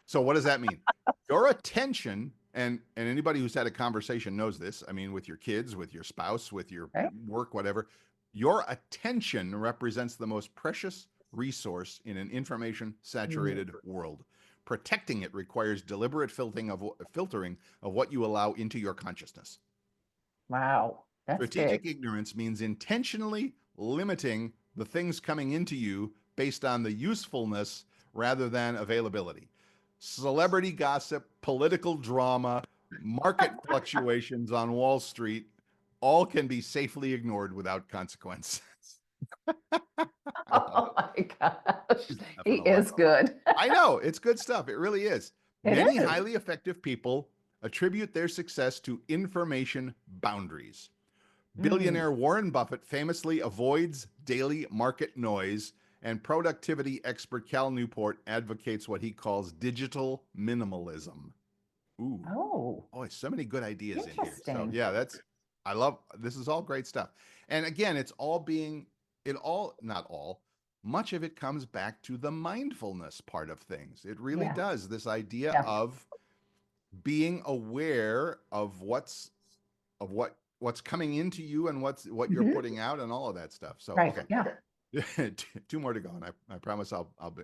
So, what does that mean? Your attention, and anybody who's had a conversation knows this. I mean, with your kids, with your spouse, with your work, whatever. Your attention represents the most precious resource in an information-saturated world. Protecting it requires deliberate filtering of what you allow into your consciousness. Wow. That's Strategic big. ignorance means intentionally limiting the things coming into you based on the usefulness rather than availability. Celebrity gossip, political drama, market fluctuations on Wall Street, all can be safely ignored without consequence. Oh my gosh. He is good. I know, it's good stuff. It really is. Many highly effective people attribute their success to information boundaries. Billionaire Warren Buffett famously avoids daily market noise, and productivity expert Cal Newport advocates what he calls digital minimalism. Ooh. Oh, so many good ideas in here. So yeah, I love, this is all great stuff. And again, much of it comes back to the mindfulness part of things. It really does. This idea of being aware of what's coming into you and what you're putting out and all of that stuff. So, okay. Yeah. 2 more to go, and I promise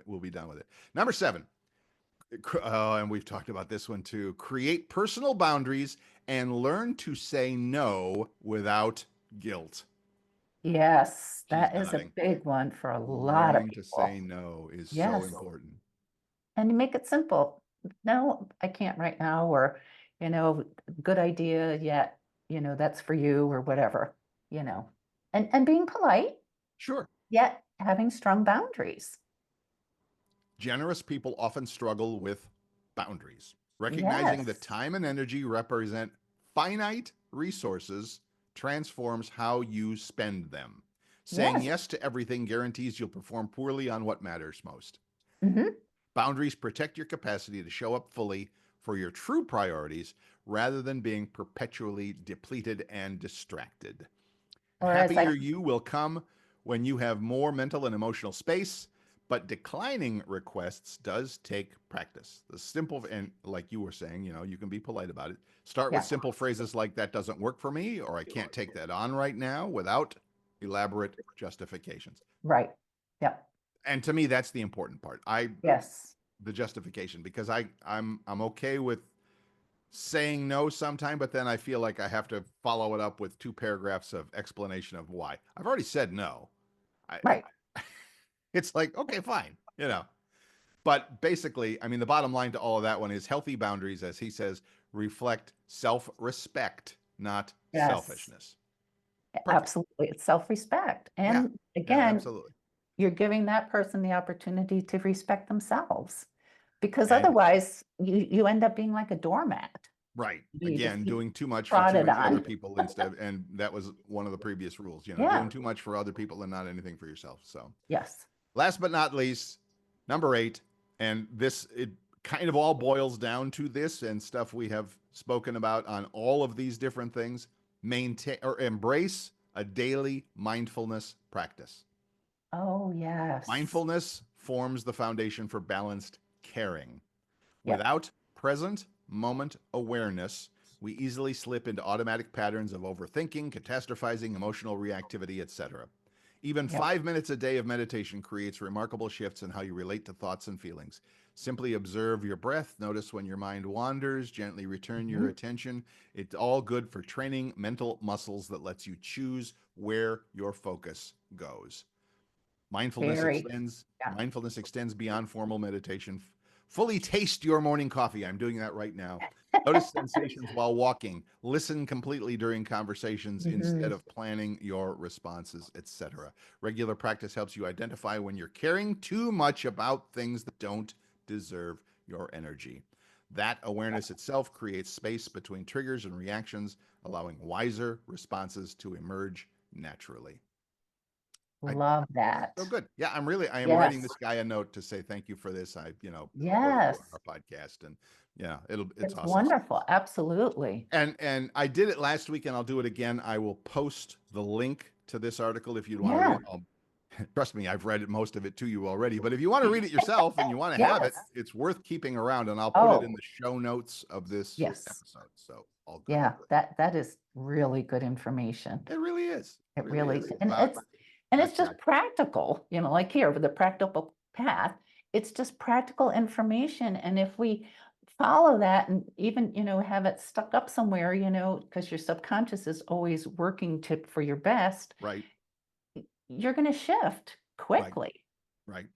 we'll be done with it. Number 7. And we've talked about this one too. Create personal boundaries and learn to say no without guilt. Yes, that is a big one for a lot of people. Learning to say no is so important. And you make it simple. No, I can't right now, or, good idea, yet, that's for you or whatever, and being polite. Sure. Yet having strong boundaries. Generous people often struggle with boundaries. Recognizing that time and energy represent finite resources transforms how you spend them. Saying yes to everything guarantees you'll perform poorly on what matters most. Boundaries protect your capacity to show up fully for your true priorities rather than being perpetually depleted and distracted. Happier you will come when you have more mental and emotional space, but declining requests does take practice. The simple, and like you were saying, you can be polite about it. Start with simple phrases like "that doesn't work for me," or "I can't take that on right now," without elaborate justifications. Right. Yeah. And to me, that's the important part. The justification, because I'm okay with saying no sometime, but then I feel like I have to follow it up with 2 paragraphs of explanation of why. I've already said no. It's like, okay, fine, But basically, I mean, the bottom line to all of that one is healthy boundaries, as he says, reflect self-respect, not selfishness. Absolutely. It's self-respect. And again, you're giving that person the opportunity to respect themselves, because otherwise you end up being like a doormat. Right. Again, doing too much for too many other people instead. And that was one of the previous rules, doing too much for other people and not anything for yourself. So last but not least, number 8, and it kind of all boils down to this and stuff we have spoken about on all of these different things. Maintain or embrace a daily mindfulness practice. Oh, yes. Mindfulness forms the foundation for balanced caring. Without present moment awareness, we easily slip into automatic patterns of overthinking, catastrophizing, emotional reactivity, etc. Even 5 minutes a day of meditation creates remarkable shifts in how you relate to thoughts and feelings. Simply observe your breath, notice when your mind wanders, gently return your attention. It's all good for training mental muscles that lets you choose where your focus goes. Mindfulness extends beyond formal meditation, Fully taste your morning coffee. I'm doing that right now. Notice sensations while walking. Listen completely during conversations instead of planning your responses, etc. Regular practice helps you identify when you're caring too much about things that don't deserve your energy. That awareness itself creates space between triggers and reactions, allowing wiser responses to emerge naturally. Love that. So good. Yeah, I am writing Yes. this guy a note to say thank you for this. I, Yes. our podcast, and yeah, it's It's awesome. wonderful. Absolutely. And I did it last week and I'll do it again. I will post the link to this article if you'd want to read it. Trust me, I've read most of it to you already, but if you want to read it yourself and you want to have it, it's worth keeping around, and I'll put it in the show notes of this episode. So all good. Yeah, that is really good information. It really is. It really is. And it's just practical, like here with the practical path, it's just practical information. And if we follow that and even, have it stuck up somewhere, because your subconscious is always working for your best, right? You're going to shift quickly. Right.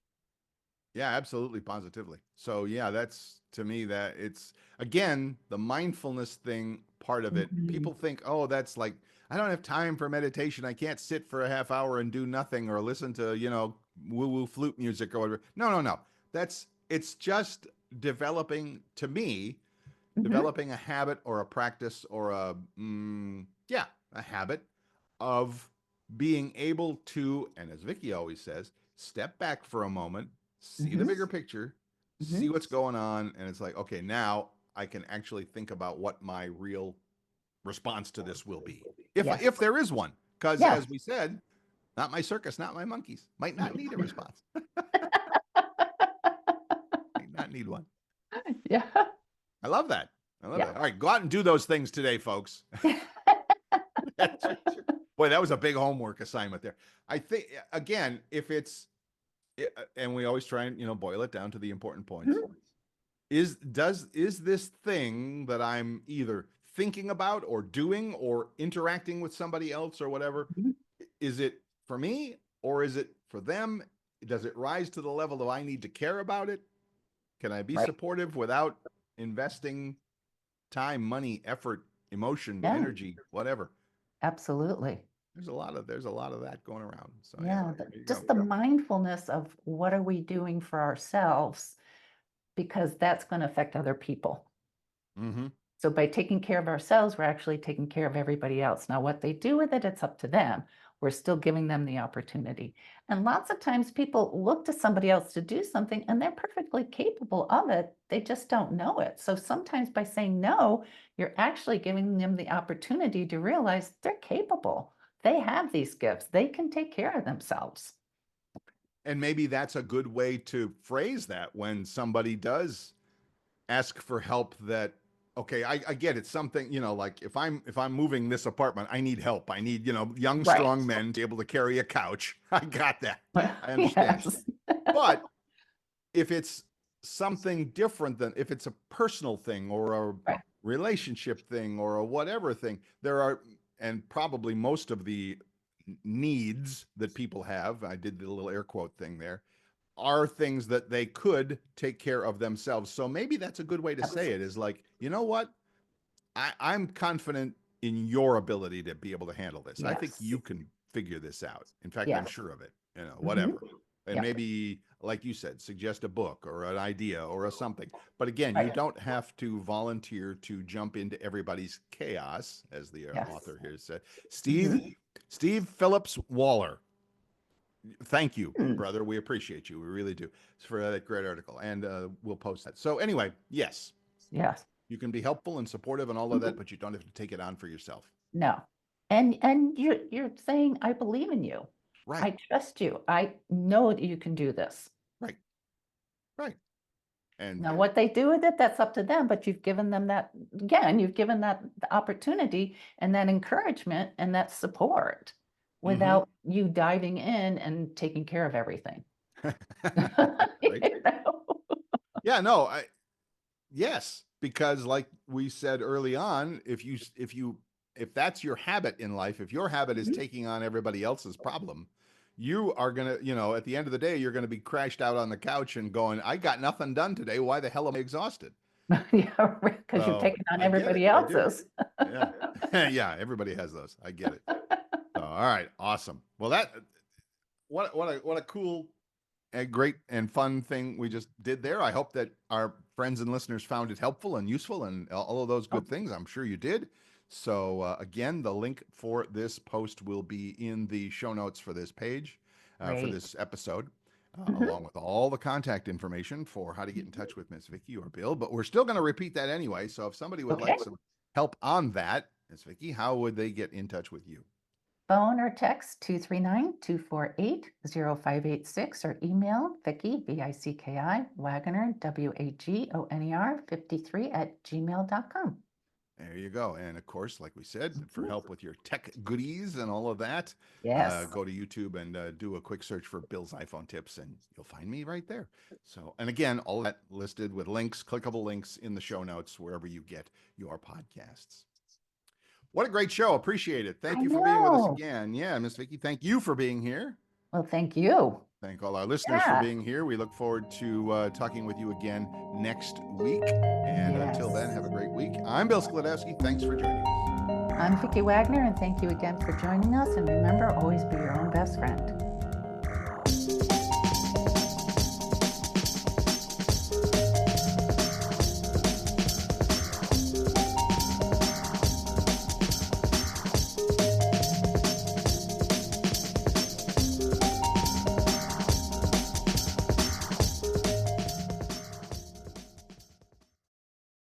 Yeah, absolutely. Positively. So yeah, that's, to me, that it's, again, the mindfulness thing part of it. People think, oh, that's like, I don't have time for meditation. I can't sit for a half hour and do nothing or listen to, woo-woo flute music or whatever. No. It's just developing, to me, developing a habit or a practice or a habit of being able to, and as Vicki always says, step back for a moment, see the bigger picture, see what's going on, and it's like, okay, now I can actually think about what my real response to this will be, if there is one. Because as we said, not my circus, not my monkeys. Might not need a response. Might not need one. Yeah. I love that. All right, go out and do those things today, folks. Boy, that was a big homework assignment there. I think, again, if it's, and we always try and, boil it down to the important points. Is this thing that I'm either thinking about or doing or interacting with somebody else or whatever, is it for me or is it for them? Does it rise to the level of I need to care about it? Can I be supportive without investing time, money, effort, emotion, energy, whatever? Absolutely. There's a lot of that going around. So just the mindfulness of what are we doing for ourselves, because that's going to affect other people. So by taking care of ourselves, we're actually taking care of everybody else. Now, what they do with it, it's up to them. We're still giving them the opportunity. And lots of times people look to somebody else to do something and they're perfectly capable of it. They just don't know it. So sometimes by saying no, you're actually giving them the opportunity to realize they're capable. They have these gifts. They can take care of themselves. And maybe that's a good way to phrase that when somebody does ask for help, that, okay, I get it's something, like if I'm moving this apartment, I need help. I need, young, strong men to be able to carry a couch. I got that. I understand. But if it's something different, than if it's a personal thing or a relationship thing or a whatever thing, there are, and probably most of the needs that people have, I did the little air quote thing there, are things that they could take care of themselves. So maybe that's a good way to say it, is like, you know what? I'm confident in your ability to be able to handle this. I think you can figure this out. In fact, I'm sure of it, whatever. And maybe, like you said, suggest a book or an idea or something. But again, you don't have to volunteer to jump into everybody's chaos, as the author here said. Steve Phillips-Waller. Thank you, brother. We appreciate you. We really do, for that great article. And we'll post that. So anyway, yes, you can be helpful and supportive and all of that, but you don't have to take it on for yourself. No. And you're saying, I believe in you. Right. I trust you. I know that you can do this. Right. And now what they do with it, that's up to them, but you've given them that, again, you've given that the opportunity and that encouragement and that support without you diving in and taking care of everything. Yes, because like we said early on, if that's your habit in life, if your habit is taking on everybody else's problem, you are going to, at the end of the day, you're going to be crashed out on the couch and going, I got nothing done today. Why the hell am I exhausted? Yeah, because you've taken on everybody else's. Yeah. Yeah, everybody has those. I get it. So, all right, awesome. Well, what a cool and great and fun thing we just did there. I hope that our friends and listeners found it helpful and useful and all of those good things. I'm sure you did. So again, the link for this post will be in the show notes for this page, for this episode, along with all the contact information for how to get in touch with Miss Vicki or Bill. But we're still going to repeat that anyway. So if somebody would like some help on that, Miss Vicki, how would they get in touch with you? Phone or text 239-248-0586 or email Vicki, Vicki, Wagoner, Wagoner, 53 @gmail.com. There you go. And of course, like we said, for help with your tech goodies and all of that, go to YouTube and do a quick search for Bill's iPhone tips and you'll find me right there. So, and again, all of that listed with links, clickable links in the show notes, wherever you get your podcasts. What a great show. Appreciate it. Thank you for being with us again. Yeah, Miss Vicki, thank you for being here. Well, thank you. Thank all our listeners for being here. We look forward to talking with you again next week. And until then, have a great week. I'm Bill Sklodowski. Thanks for joining us. I'm Vicki Wagoner, and thank you again for joining us. And remember, always be your own best friend.